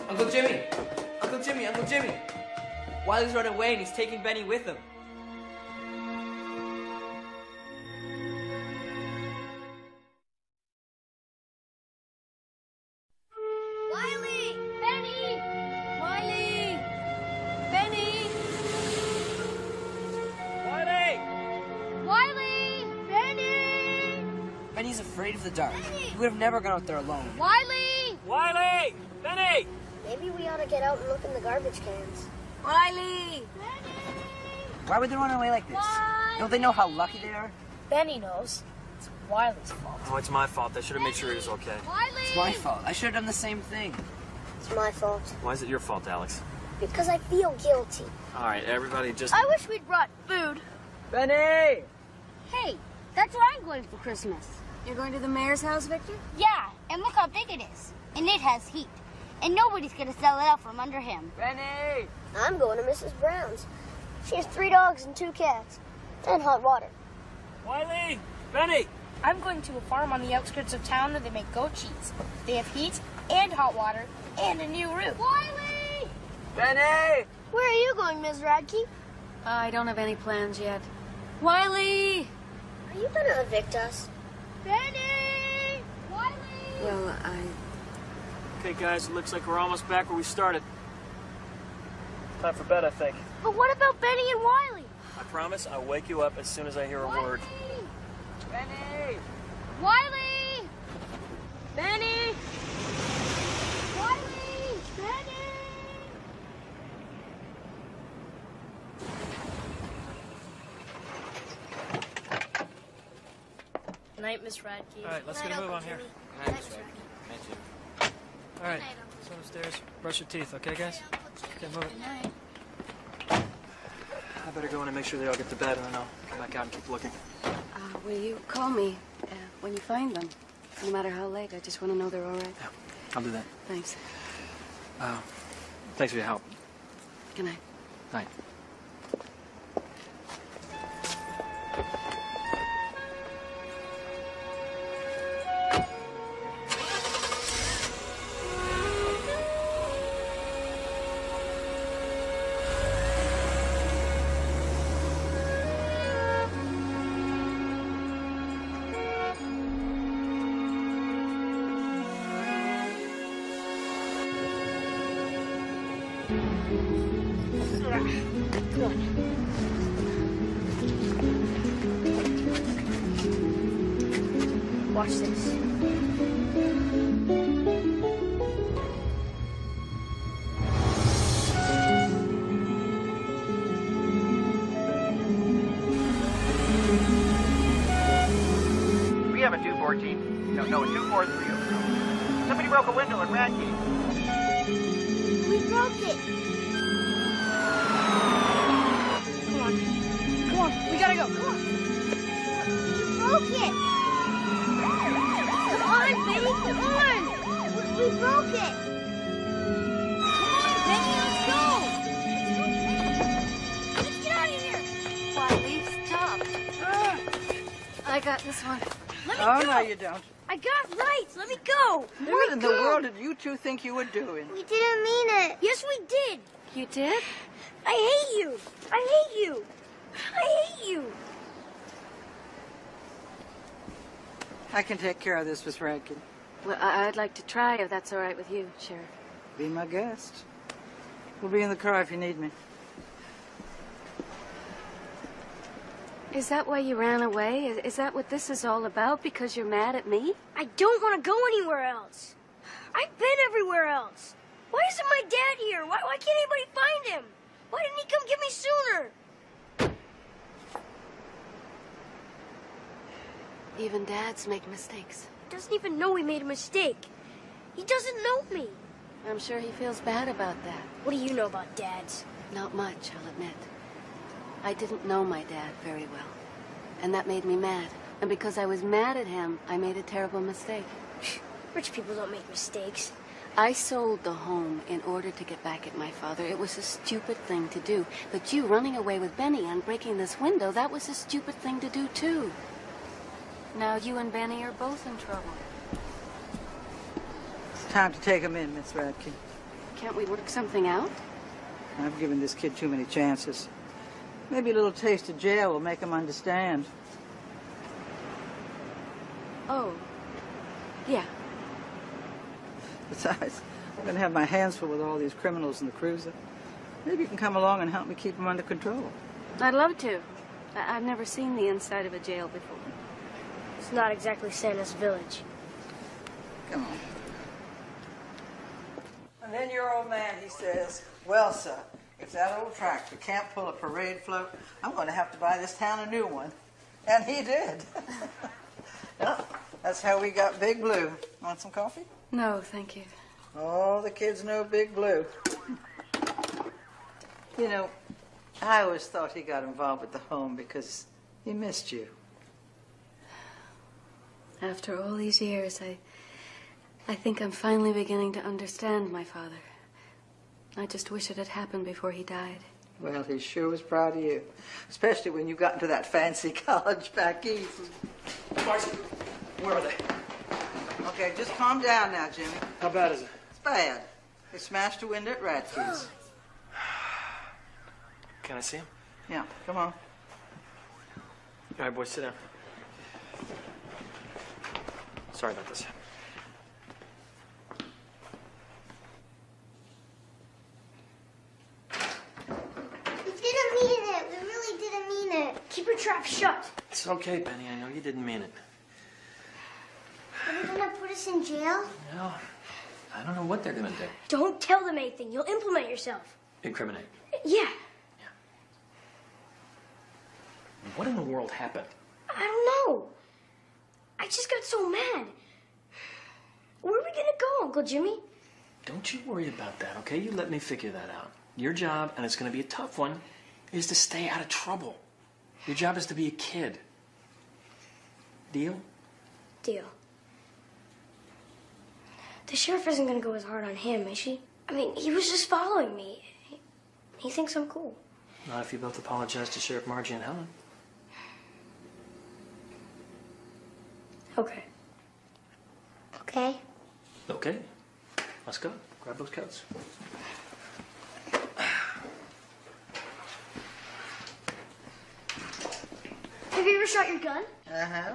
Uncle Jimmy! Uncle Jimmy! Uncle Jimmy! Wiley's run away and he's taking Benny with him. Wiley! Benny! Wiley! Benny! Wiley! Wiley! Benny! Benny's afraid of the dark. He would have never gone out there alone. Wiley! Wiley! Benny! Maybe we ought to get out and look in the garbage cans. Wiley! Why would they run away like this? Don't they know how lucky they are? Benny knows. It's Wiley's fault. Oh, it's my fault. I should have made sure he was okay. Wiley! It's my fault. I should have done the same thing. It's my fault. Why is it your fault, Alex? Because I feel guilty. All right, everybody just... I wish we'd brought food. Benny! Hey, that's where I'm going for Christmas. You're going to the mayor's house, Victor? Yeah, and look how big it is. And it has heat. And nobody's gonna sell it out from under him. Benny! I'm going to Mrs. Brown's. She has 3 dogs and 2 cats. And hot water. Wiley! Benny! I'm going to a farm on the outskirts of town where they make goat cheese. They have heat and hot water and a new roof. Wiley! Benny! Where are you going, Ms. Radke? I don't have any plans yet. Wiley! Are you going to evict us? Benny! Wiley! Well, Okay, guys, it looks like we're almost back where we started. Time for bed, I think. But what about Benny and Wiley? I promise I'll wake you up as soon as I hear a word. Benny! Wiley! Benny! Wiley! Benny! Good night, Miss Radke. All right, let's get a move on here. Good night, Mr. Radke. All right, let's go upstairs. Brush your teeth, okay, guys? Okay, move it. I better go in and make sure they all get to bed, and then I'll come back out and keep looking. will you call me when you find them? No matter how late, I just want to know they're all right. Yeah, I'll do that. Thanks. Thanks for your help. Good night. Night. Watch this. 14. No, 243. Somebody broke a window at Radke. We broke it. Come on. Come on. We gotta go. Come on. We broke it. Come on, Benny. Come on. We broke it. Come on, Benny. Let's go. Let's get out of here. Wiley, stop. I got this one. Let me Oh, go. no, you don't. I got rights. Let me go. What in the world did you two think you were doing? We didn't mean it. Yes, we did. You did? I hate you. I hate you. I hate you. I can take care of this, Miss Radke. Well, I'd like to try if that's all right with you, Sheriff. Be my guest. We'll be in the car if you need me. Is that why you ran away? Is that what this is all about? Because you're mad at me? I don't want to go anywhere else. I've been everywhere else. Why isn't my dad here? Why can't anybody find him? Why didn't he come get me sooner? Even dads make mistakes. He doesn't even know he made a mistake. He doesn't know me. I'm sure he feels bad about that. What do you know about dads? Not much, I'll admit. I didn't know my dad very well. And that made me mad. And because I was mad at him, I made a terrible mistake. Rich people don't make mistakes. I sold the home in order to get back at my father. It was a stupid thing to do. But you running away with Benny and breaking this window, that was a stupid thing to do, too. Now you and Benny are both in trouble. It's time to take him in, Miss Radke. Can't we work something out? I've given this kid too many chances. Maybe a little taste of jail will make him understand. Oh. Yeah. Besides, I'm going to have my hands full with all these criminals in the cruiser. Maybe you can come along and help me keep them under control. I'd love to. I've never seen the inside of a jail before. It's not exactly Santa's village. Come on. And then your old man, he says, well, sir, if that old tractor can't pull a parade float, I'm going to have to buy this town a new one. And he did. Well, that's how we got Big Blue. Want some coffee? No, thank you. All the kids know Big Blue. You know, I always thought he got involved with the home because he missed you. After all these years, I think I'm finally beginning to understand my father. I just wish it had happened before he died. Well, he sure was proud of you, especially when you got into that fancy college back east. Marcy, where are they? Okay, just calm down now, Jimmy. How bad is it? It's bad. They smashed a window at Radke's. Can I see him? Yeah, come on. All right, boys, sit down. Sorry about this. We didn't mean it. We really didn't mean it. Keep your trap shut. It's okay, Penny. I know you didn't mean it. Are they gonna put us in jail? No, I don't know what they're gonna do. Don't tell them anything. You'll implement yourself. Incriminate. Yeah. What in the world happened? I don't know. I just got so mad. Where are we gonna go, Uncle Jimmy? Don't you worry about that, okay? You let me figure that out. Your job, and it's gonna be a tough one, is to stay out of trouble. Your job is to be a kid. Deal? Deal. The sheriff isn't gonna go as hard on him, is she? I mean, he was just following me. He thinks I'm cool. Not if you both apologize to Sheriff Margie and Helen. Okay. Okay. Okay. Let's go. Grab those coats. Have you ever shot your gun? Uh-huh.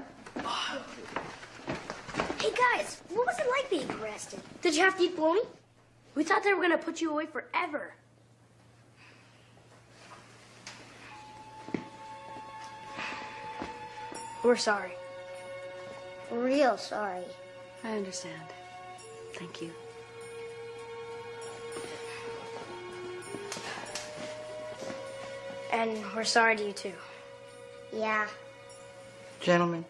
Hey, guys, what was it like being arrested? Did you have to eat bologna? We thought they were gonna put you away forever. We're sorry. Real sorry. I understand. Thank you. And we're sorry to you, too. Yeah. Gentlemen,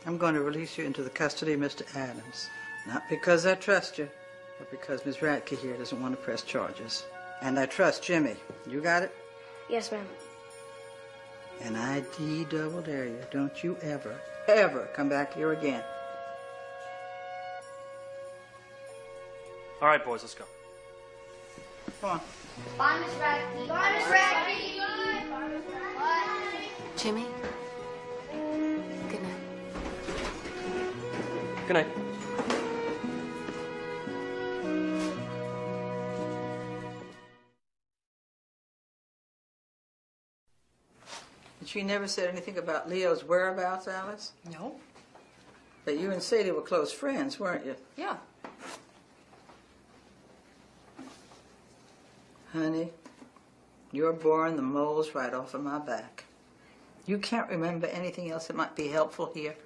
I'm going to release you into the custody of Mr. Adams. Not because I trust you, but because Miss Radke here doesn't want to press charges. And I trust Jimmy. You got it? Yes, ma'am. And I double dare you, don't you ever, ever come back here again. All right, boys, let's go. Come on. Bye, Miss Radke. Bye, Miss Radke. Bye. Jimmy? Good night. Good night. But she never said anything about Leo's whereabouts, Alice? No. But you and Sadie were close friends, weren't you? Yeah. Honey, you're boring the moles right off of my back. You can't remember anything else that might be helpful here?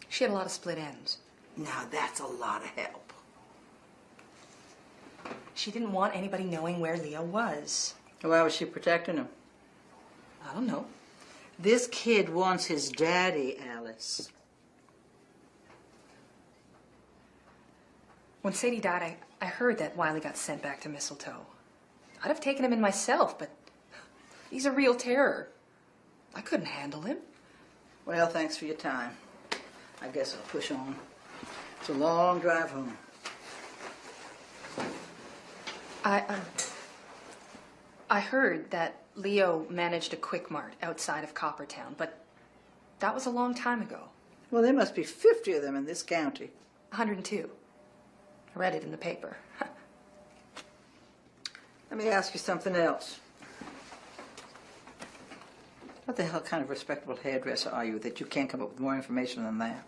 She had a lot of split ends. Now that's a lot of help. She didn't want anybody knowing where Leo was. Why was she protecting him? I don't know. This kid wants his daddy, Alice. When Sadie died, I heard that Wiley got sent back to Mistletoe. I'd have taken him in myself, but he's a real terror. I couldn't handle him. Well, thanks for your time. I guess I'll push on. It's a long drive home. I heard that Leo managed a Quick Mart outside of Coppertown, but that was a long time ago. Well, there must be 50 of them in this county. 102. I read it in the paper. Let me ask you something else. What the hell kind of respectable hairdresser are you that you can't come up with more information than that?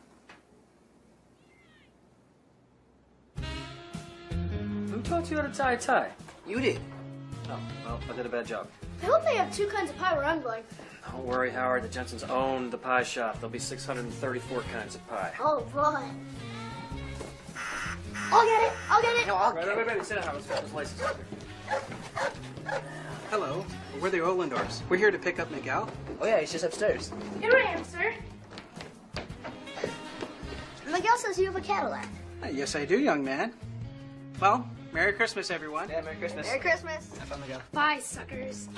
Who taught you how to tie a tie? You did. Oh, well, I did a bad job. I hope they have 2 kinds of pie where I'm going. Don't worry, Howard. The Jensens own the pie shop. There'll be 634 kinds of pie. Oh, boy. I'll get it. I'll get it. No, I'll get it. Wait. Sit down, Howard. Let's get those laces up here. Hello. We're the Olandors. We're here to pick up Miguel. Oh, yeah, he's just upstairs. Here I am, sir. Miguel says you have a Cadillac. Yes, I do, young man. Well, Merry Christmas, everyone. Yeah, Merry Christmas. Merry Christmas. Have fun, Miguel. Bye, suckers.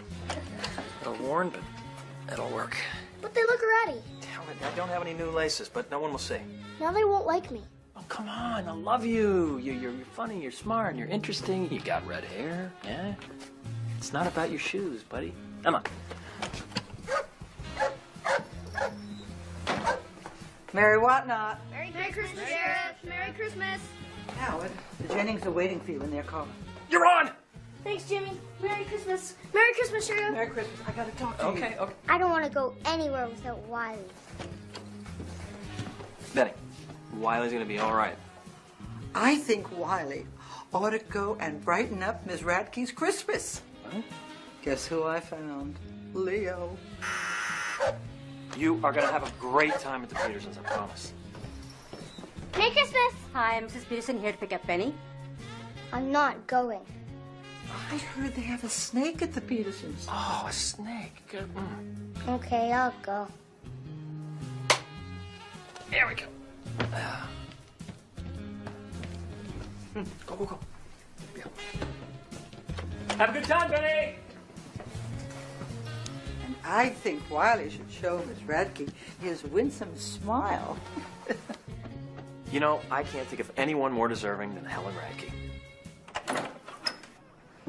It'll worn, but it'll work. But they look ratty. Damn it, I don't have any new laces, but no one will see. Now they won't like me. Oh, come on. I love you. You're funny, you're smart, you're interesting. You got red hair, yeah? It's not about your shoes, buddy. Come on. Merry Whatnot. Merry Christmas, Sheriff. Merry Christmas. Howard, the Jennings are waiting for you in their car. You're on! Thanks, Jimmy. Merry Christmas. Merry Christmas, Sheriff. Merry Christmas. I gotta talk to you. Okay. I don't want to go anywhere without Wiley. Benny, Wiley's gonna be all right. I think Wiley ought to go and brighten up Miss Radke's Christmas. Huh? Guess who I found? Leo. You are gonna have a great time at the Petersons, I promise. Merry Christmas. Hi, Mrs. Peterson here to pick up Benny. I'm not going. I heard they have a snake at the Petersons. Oh, a snake. Good. Okay, I'll go. There we go. Go. Yeah. Have a good time, Benny! And I think Wiley should show Miss Radke his winsome smile. You know, I can't think of anyone more deserving than Helen Radke.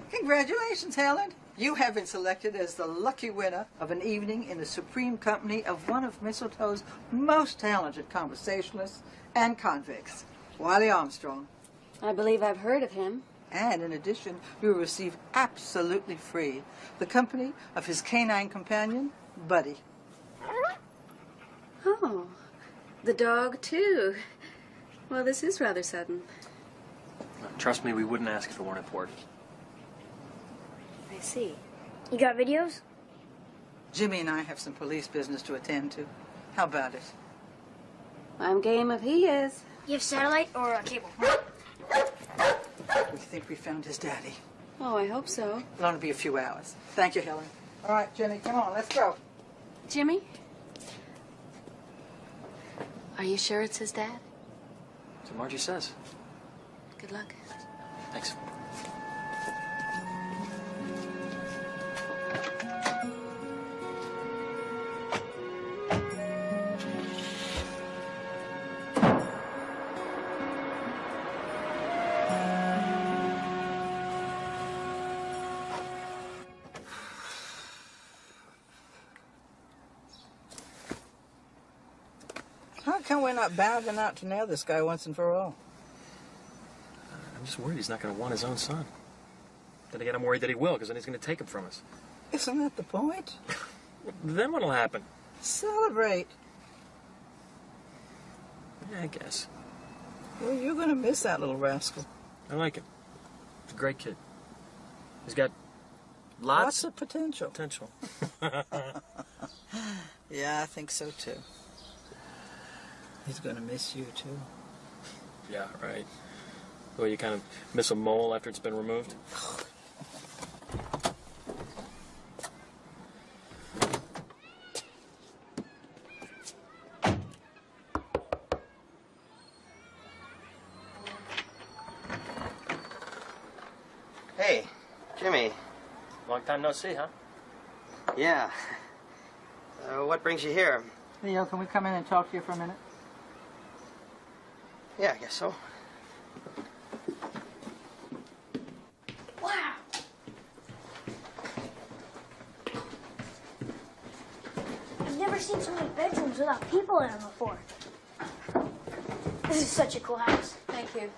Congratulations, Helen. You have been selected as the lucky winner of an evening in the supreme company of one of Mistletoe's most talented conversationalists and convicts, Wiley Armstrong. I believe I've heard of him. And in addition, you will receive absolutely free the company of his canine companion, Buddy. Oh, the dog, too. Well, this is rather sudden. Trust me, we wouldn't ask if it weren't important. I see. You got videos? Jimmy and I have some police business to attend to. How about it? I'm game if he is. You have satellite or a cable? We think we found his daddy. Oh, I hope so. It'll only be a few hours. Thank you, Helen. All right, Jenny, come on, let's go. Jimmy? Are you sure it's his dad? So Margie says. Good luck. Thanks. How come we're not bounding out to nail this guy once and for all? I'm just worried he's not going to want his own son. Then again, I'm worried that he will, because then he's going to take him from us. Isn't that the point? Then what'll happen? Celebrate. Yeah, I guess. Well, you're going to miss that little rascal. I like him. He's a great kid. He's got Lots of potential. Potential. Yeah, I think so too. He's going to miss you too. Yeah, right. Well, you kind of miss a mole after it's been removed. Hey, Jimmy. Long time no see, huh? Yeah. What brings you here? Leo, can we come in and talk to you for a minute? Yeah, I guess so. Wow. I've never seen so many bedrooms without people in them before. This is such a cool house. Thank you.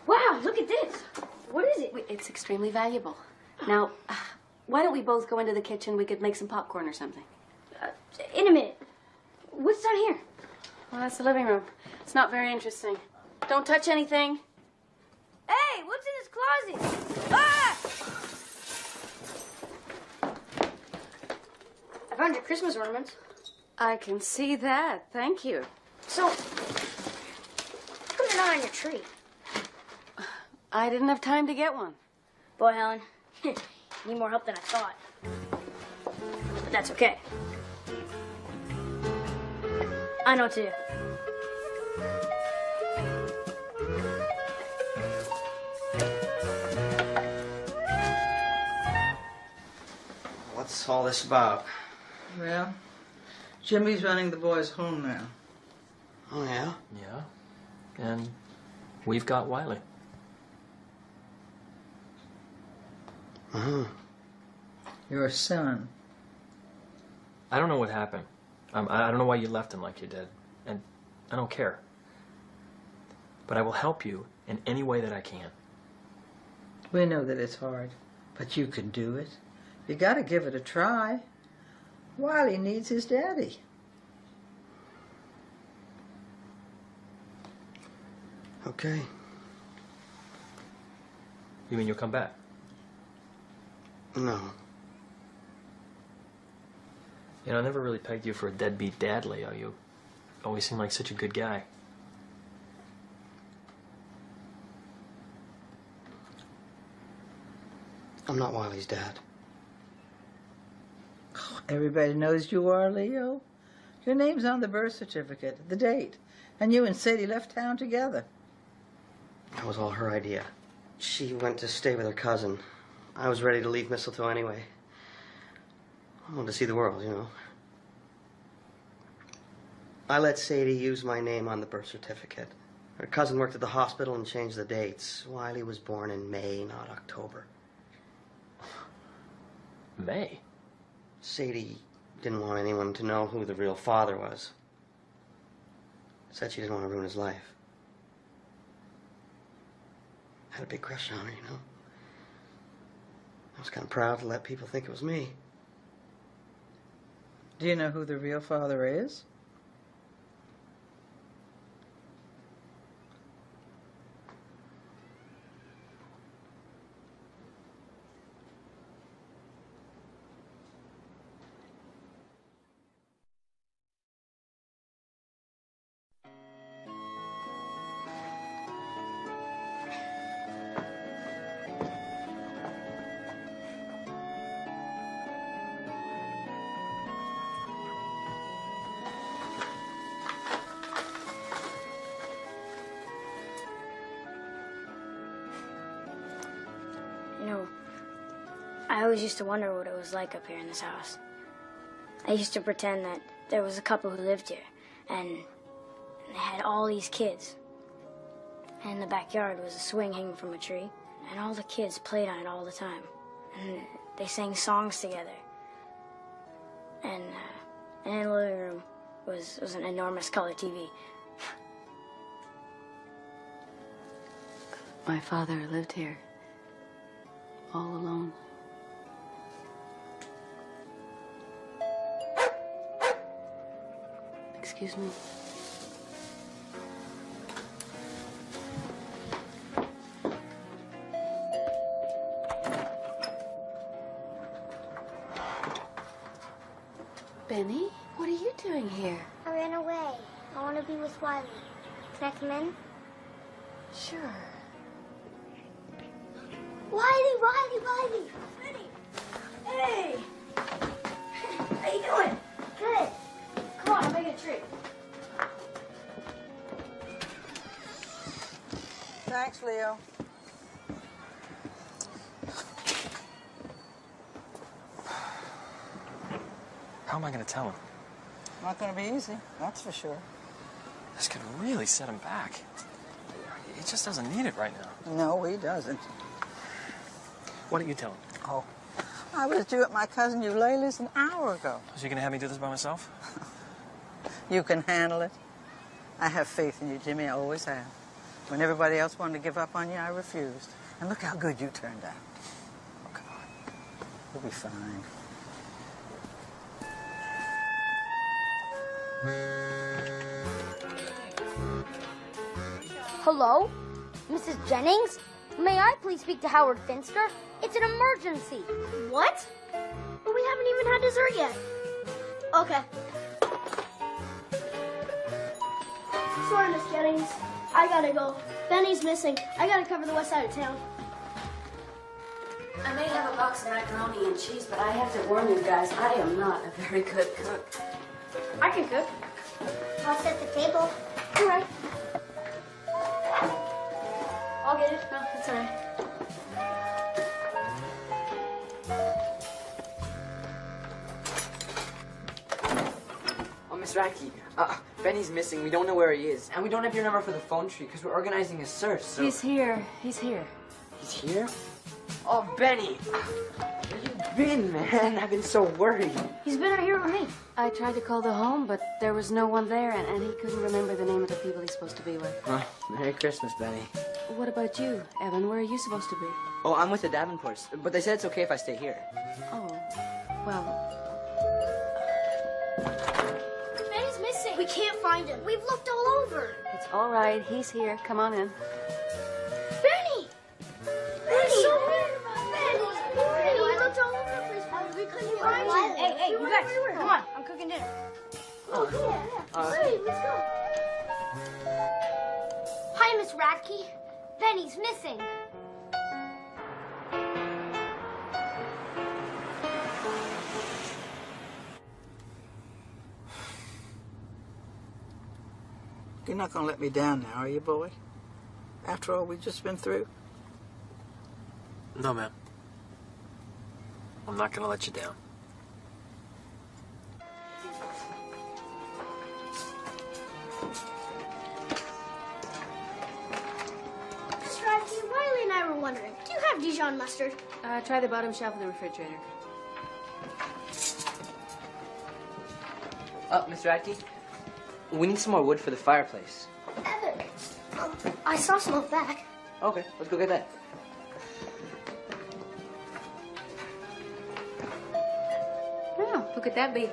Wow, look at this. What is it? It's extremely valuable. Now, why don't we both go into the kitchen? We could make some popcorn or something. In a minute. What's down here? Well, that's the living room. It's not very interesting. Don't touch anything. Hey, what's in this closet? Ah! I found your Christmas ornaments. I can see that. Thank you. So, put it on your tree. I didn't have time to get one. Boy, Helen, you need more help than I thought. But that's okay. I know what to do. What's all this about? Well, Jimmy's running the boys home now. Oh, yeah? Yeah. And we've got Wiley. Uh-huh. Your son. I don't know what happened. I don't know why you left him like you did. And I don't care. But I will help you in any way that I can. We know that it's hard, but you can do it. You got to give it a try. Wiley needs his daddy. Okay. You mean you'll come back? No. You know, I never really pegged you for a deadbeat dad, Leo. You always seem like such a good guy. I'm not Wiley's dad. Everybody knows you are, Leo. Your name's on the birth certificate, the date, and you and Sadie left town together. That was all her idea. She went to stay with her cousin. I was ready to leave Mistletoe anyway. I wanted to see the world, you know. I let Sadie use my name on the birth certificate. Her cousin worked at the hospital and changed the dates. Wiley was born in May, not October. May? Sadie didn't want anyone to know who the real father was. Said she didn't want to ruin his life. Had a big crush on her, you know. I was kind of proud to let people think it was me. Do you know who the real father is? I always used to wonder what it was like up here in this house. I used to pretend that there was a couple who lived here, and they had all these kids. And in the backyard was a swing hanging from a tree, and all the kids played on it all the time. And they sang songs together. And in the living room was an enormous color TV. My father lived here, all alone. Excuse me. Benny, what are you doing here? I ran away. I want to be with Wiley. Can I come in? Sure. Wiley! Benny! Hey! How you doing? Good. Come on, I'm making a treat. Thanks, Leo. How am I going to tell him? Not going to be easy, that's for sure. This could really set him back. He just doesn't need it right now. No, he doesn't. Why don't you tell him? Oh, I was due at my cousin Eulalie's an hour ago. So you going to have me do this by myself? You can handle it. I have faith in you, Jimmy. I always have. When everybody else wanted to give up on you, I refused. And look how good you turned out. Oh, come on. You'll be fine. Hello? Mrs. Jennings? May I please speak to Howard Finster? It's an emergency. What? But we haven't even had dessert yet. Okay. Sorry, Miss Jennings. I gotta go. Benny's missing. I gotta cover the west side of town. I may have a box of macaroni and cheese, but I have to warn you guys, I am not a very good cook. I can cook. I'll set the table. All right. I'll get it. No, it's all right. Oh, Miss Radke, Benny's missing. We don't know where he is. And we don't have your number for the phone tree because we're organizing a search, so... He's here. He's here. He's here? Oh, Benny! Where you been, man? I've been so worried. He's been out here with me. I tried to call the home, but there was no one there, and he couldn't remember the name of the people he's supposed to be with. Oh, Merry Christmas, Benny. What about you, Evan? Where are you supposed to be? Oh, I'm with the Davenports, but they said it's okay if I stay here. Oh, well... Benny's missing. We can't find him. We've looked all over. It's all right. He's here. Come on in. Benny! Benny! So Benny! We looked all over the place, but we couldn't find him. Hey, you guys, come on. I'm cooking dinner. Oh, yeah. Hey, let's go. Hi, Miss Radke. Benny's missing. You're not going to let me down now, are you, boy? After all we've just been through? No, ma'am. I'm not going to let you down. Miss Radke, Wiley and I were wondering, do you have Dijon mustard? Try the bottom shelf of the refrigerator. Miss Radke, we need some more wood for the fireplace. Evan, I saw some out back. Okay, let's go get that. Oh, who could that be?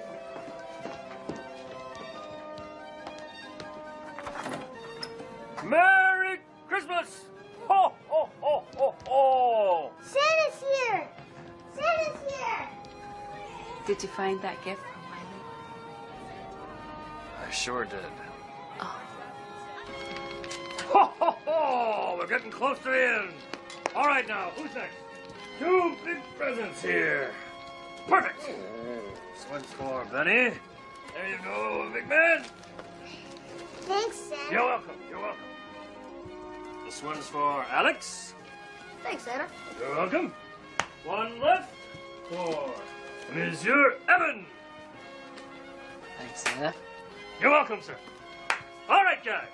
Merry Christmas! Ho, ho, ho, ho, ho! Santa's here! Santa's here! Did you find that gift for Wiley? I sure did. Oh. Ho, ho, ho! We're getting close to the end. All right, now, who's next? 2 big presents here. Perfect. This one's for Benny. There you go, big man. Thanks, Santa. You're welcome. You're welcome. This one's for Alex. Thanks, Santa. You're welcome. One left. for Monsieur Evan. Thanks, Santa. You're welcome, sir. All right, guys.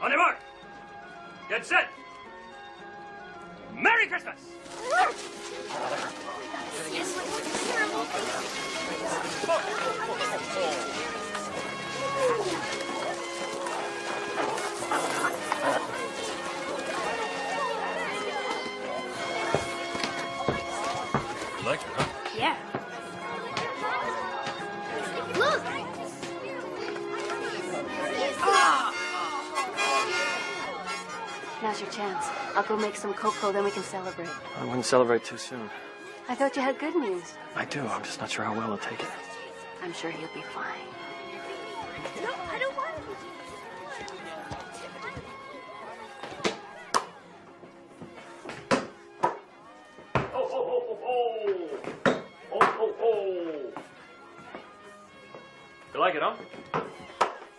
On your mark. Get set. Merry Christmas. You like it, huh? Yeah. Look! Now's your chance. I'll go make some cocoa, then we can celebrate. I wouldn't celebrate too soon. I thought you had good news. I do. I'm just not sure how well he'll take it. I'm sure he'll be fine. No, I don't want You like it, huh?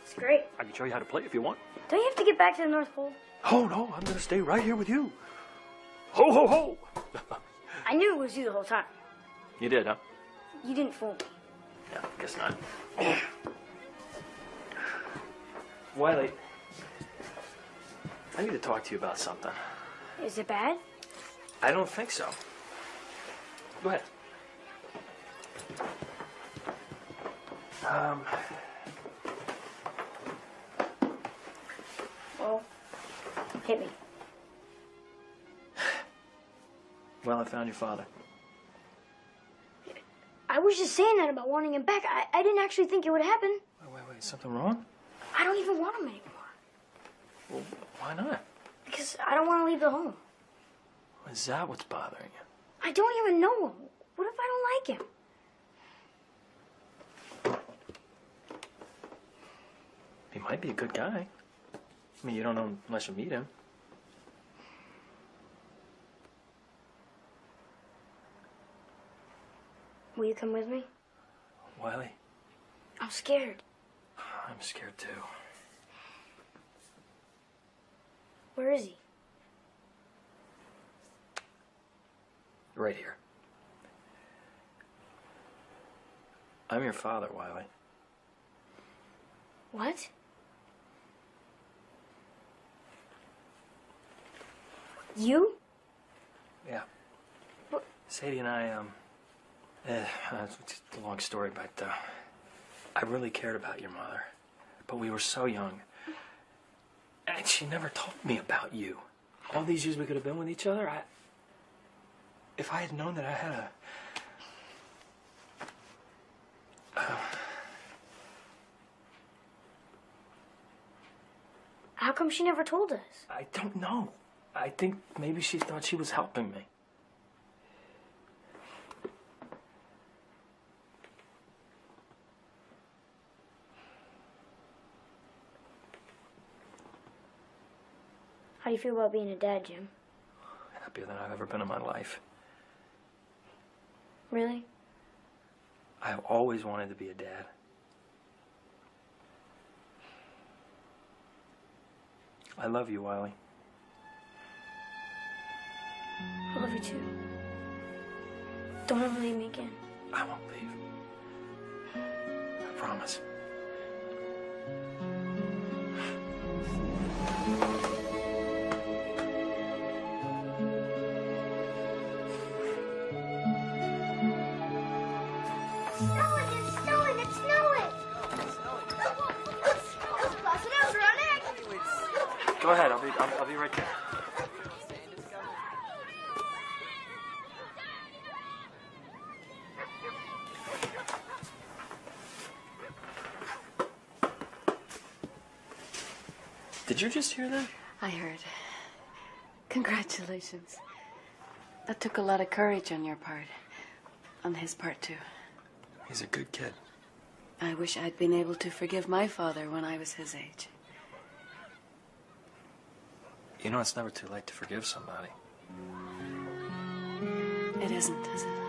It's great. I can show you how to play if you want. Don't you have to get back to the North Pole? Oh, no, I'm going to stay right here with you. Ho, ho, ho! I knew it was you the whole time. You did, huh? You didn't fool me. Yeah, guess not. Wiley, I need to talk to you about something. Is it bad? I don't think so. Go ahead. Well, hit me. Well, I found your father. I was just saying that about wanting him back. I didn't actually think it would happen. Wait, something wrong? I don't even want him anymore. Well, why not? Because I don't want to leave the home. Is that what's bothering you? I don't even know him. What if I don't like him? He might be a good guy. I mean, you don't know him unless you meet him. Will you come with me? Wiley, I'm scared. I'm scared too. Where is he? Right here. I'm your father, Wiley. What? You? Yeah. What? Sadie and I, it's just a long story, but, I really cared about your mother. But we were so young. And she never told me about you. All these years we could have been with each other, if I had known that I had How come she never told us? I don't know. I think maybe she thought she was helping me. How do you feel about being a dad, Jim? Happier than I've ever been in my life. Really? I've always wanted to be a dad. I love you, Wiley. I love you too. Don't ever leave me again. I won't leave. I promise. It's snowing! It's snowing! Bust it out, run it! Go ahead. I'll be right there. Did you just hear that? I heard. Congratulations. That took a lot of courage on your part. On his part, too. He's a good kid. I wish I'd been able to forgive my father when I was his age. You know, it's never too late to forgive somebody. It isn't, is it?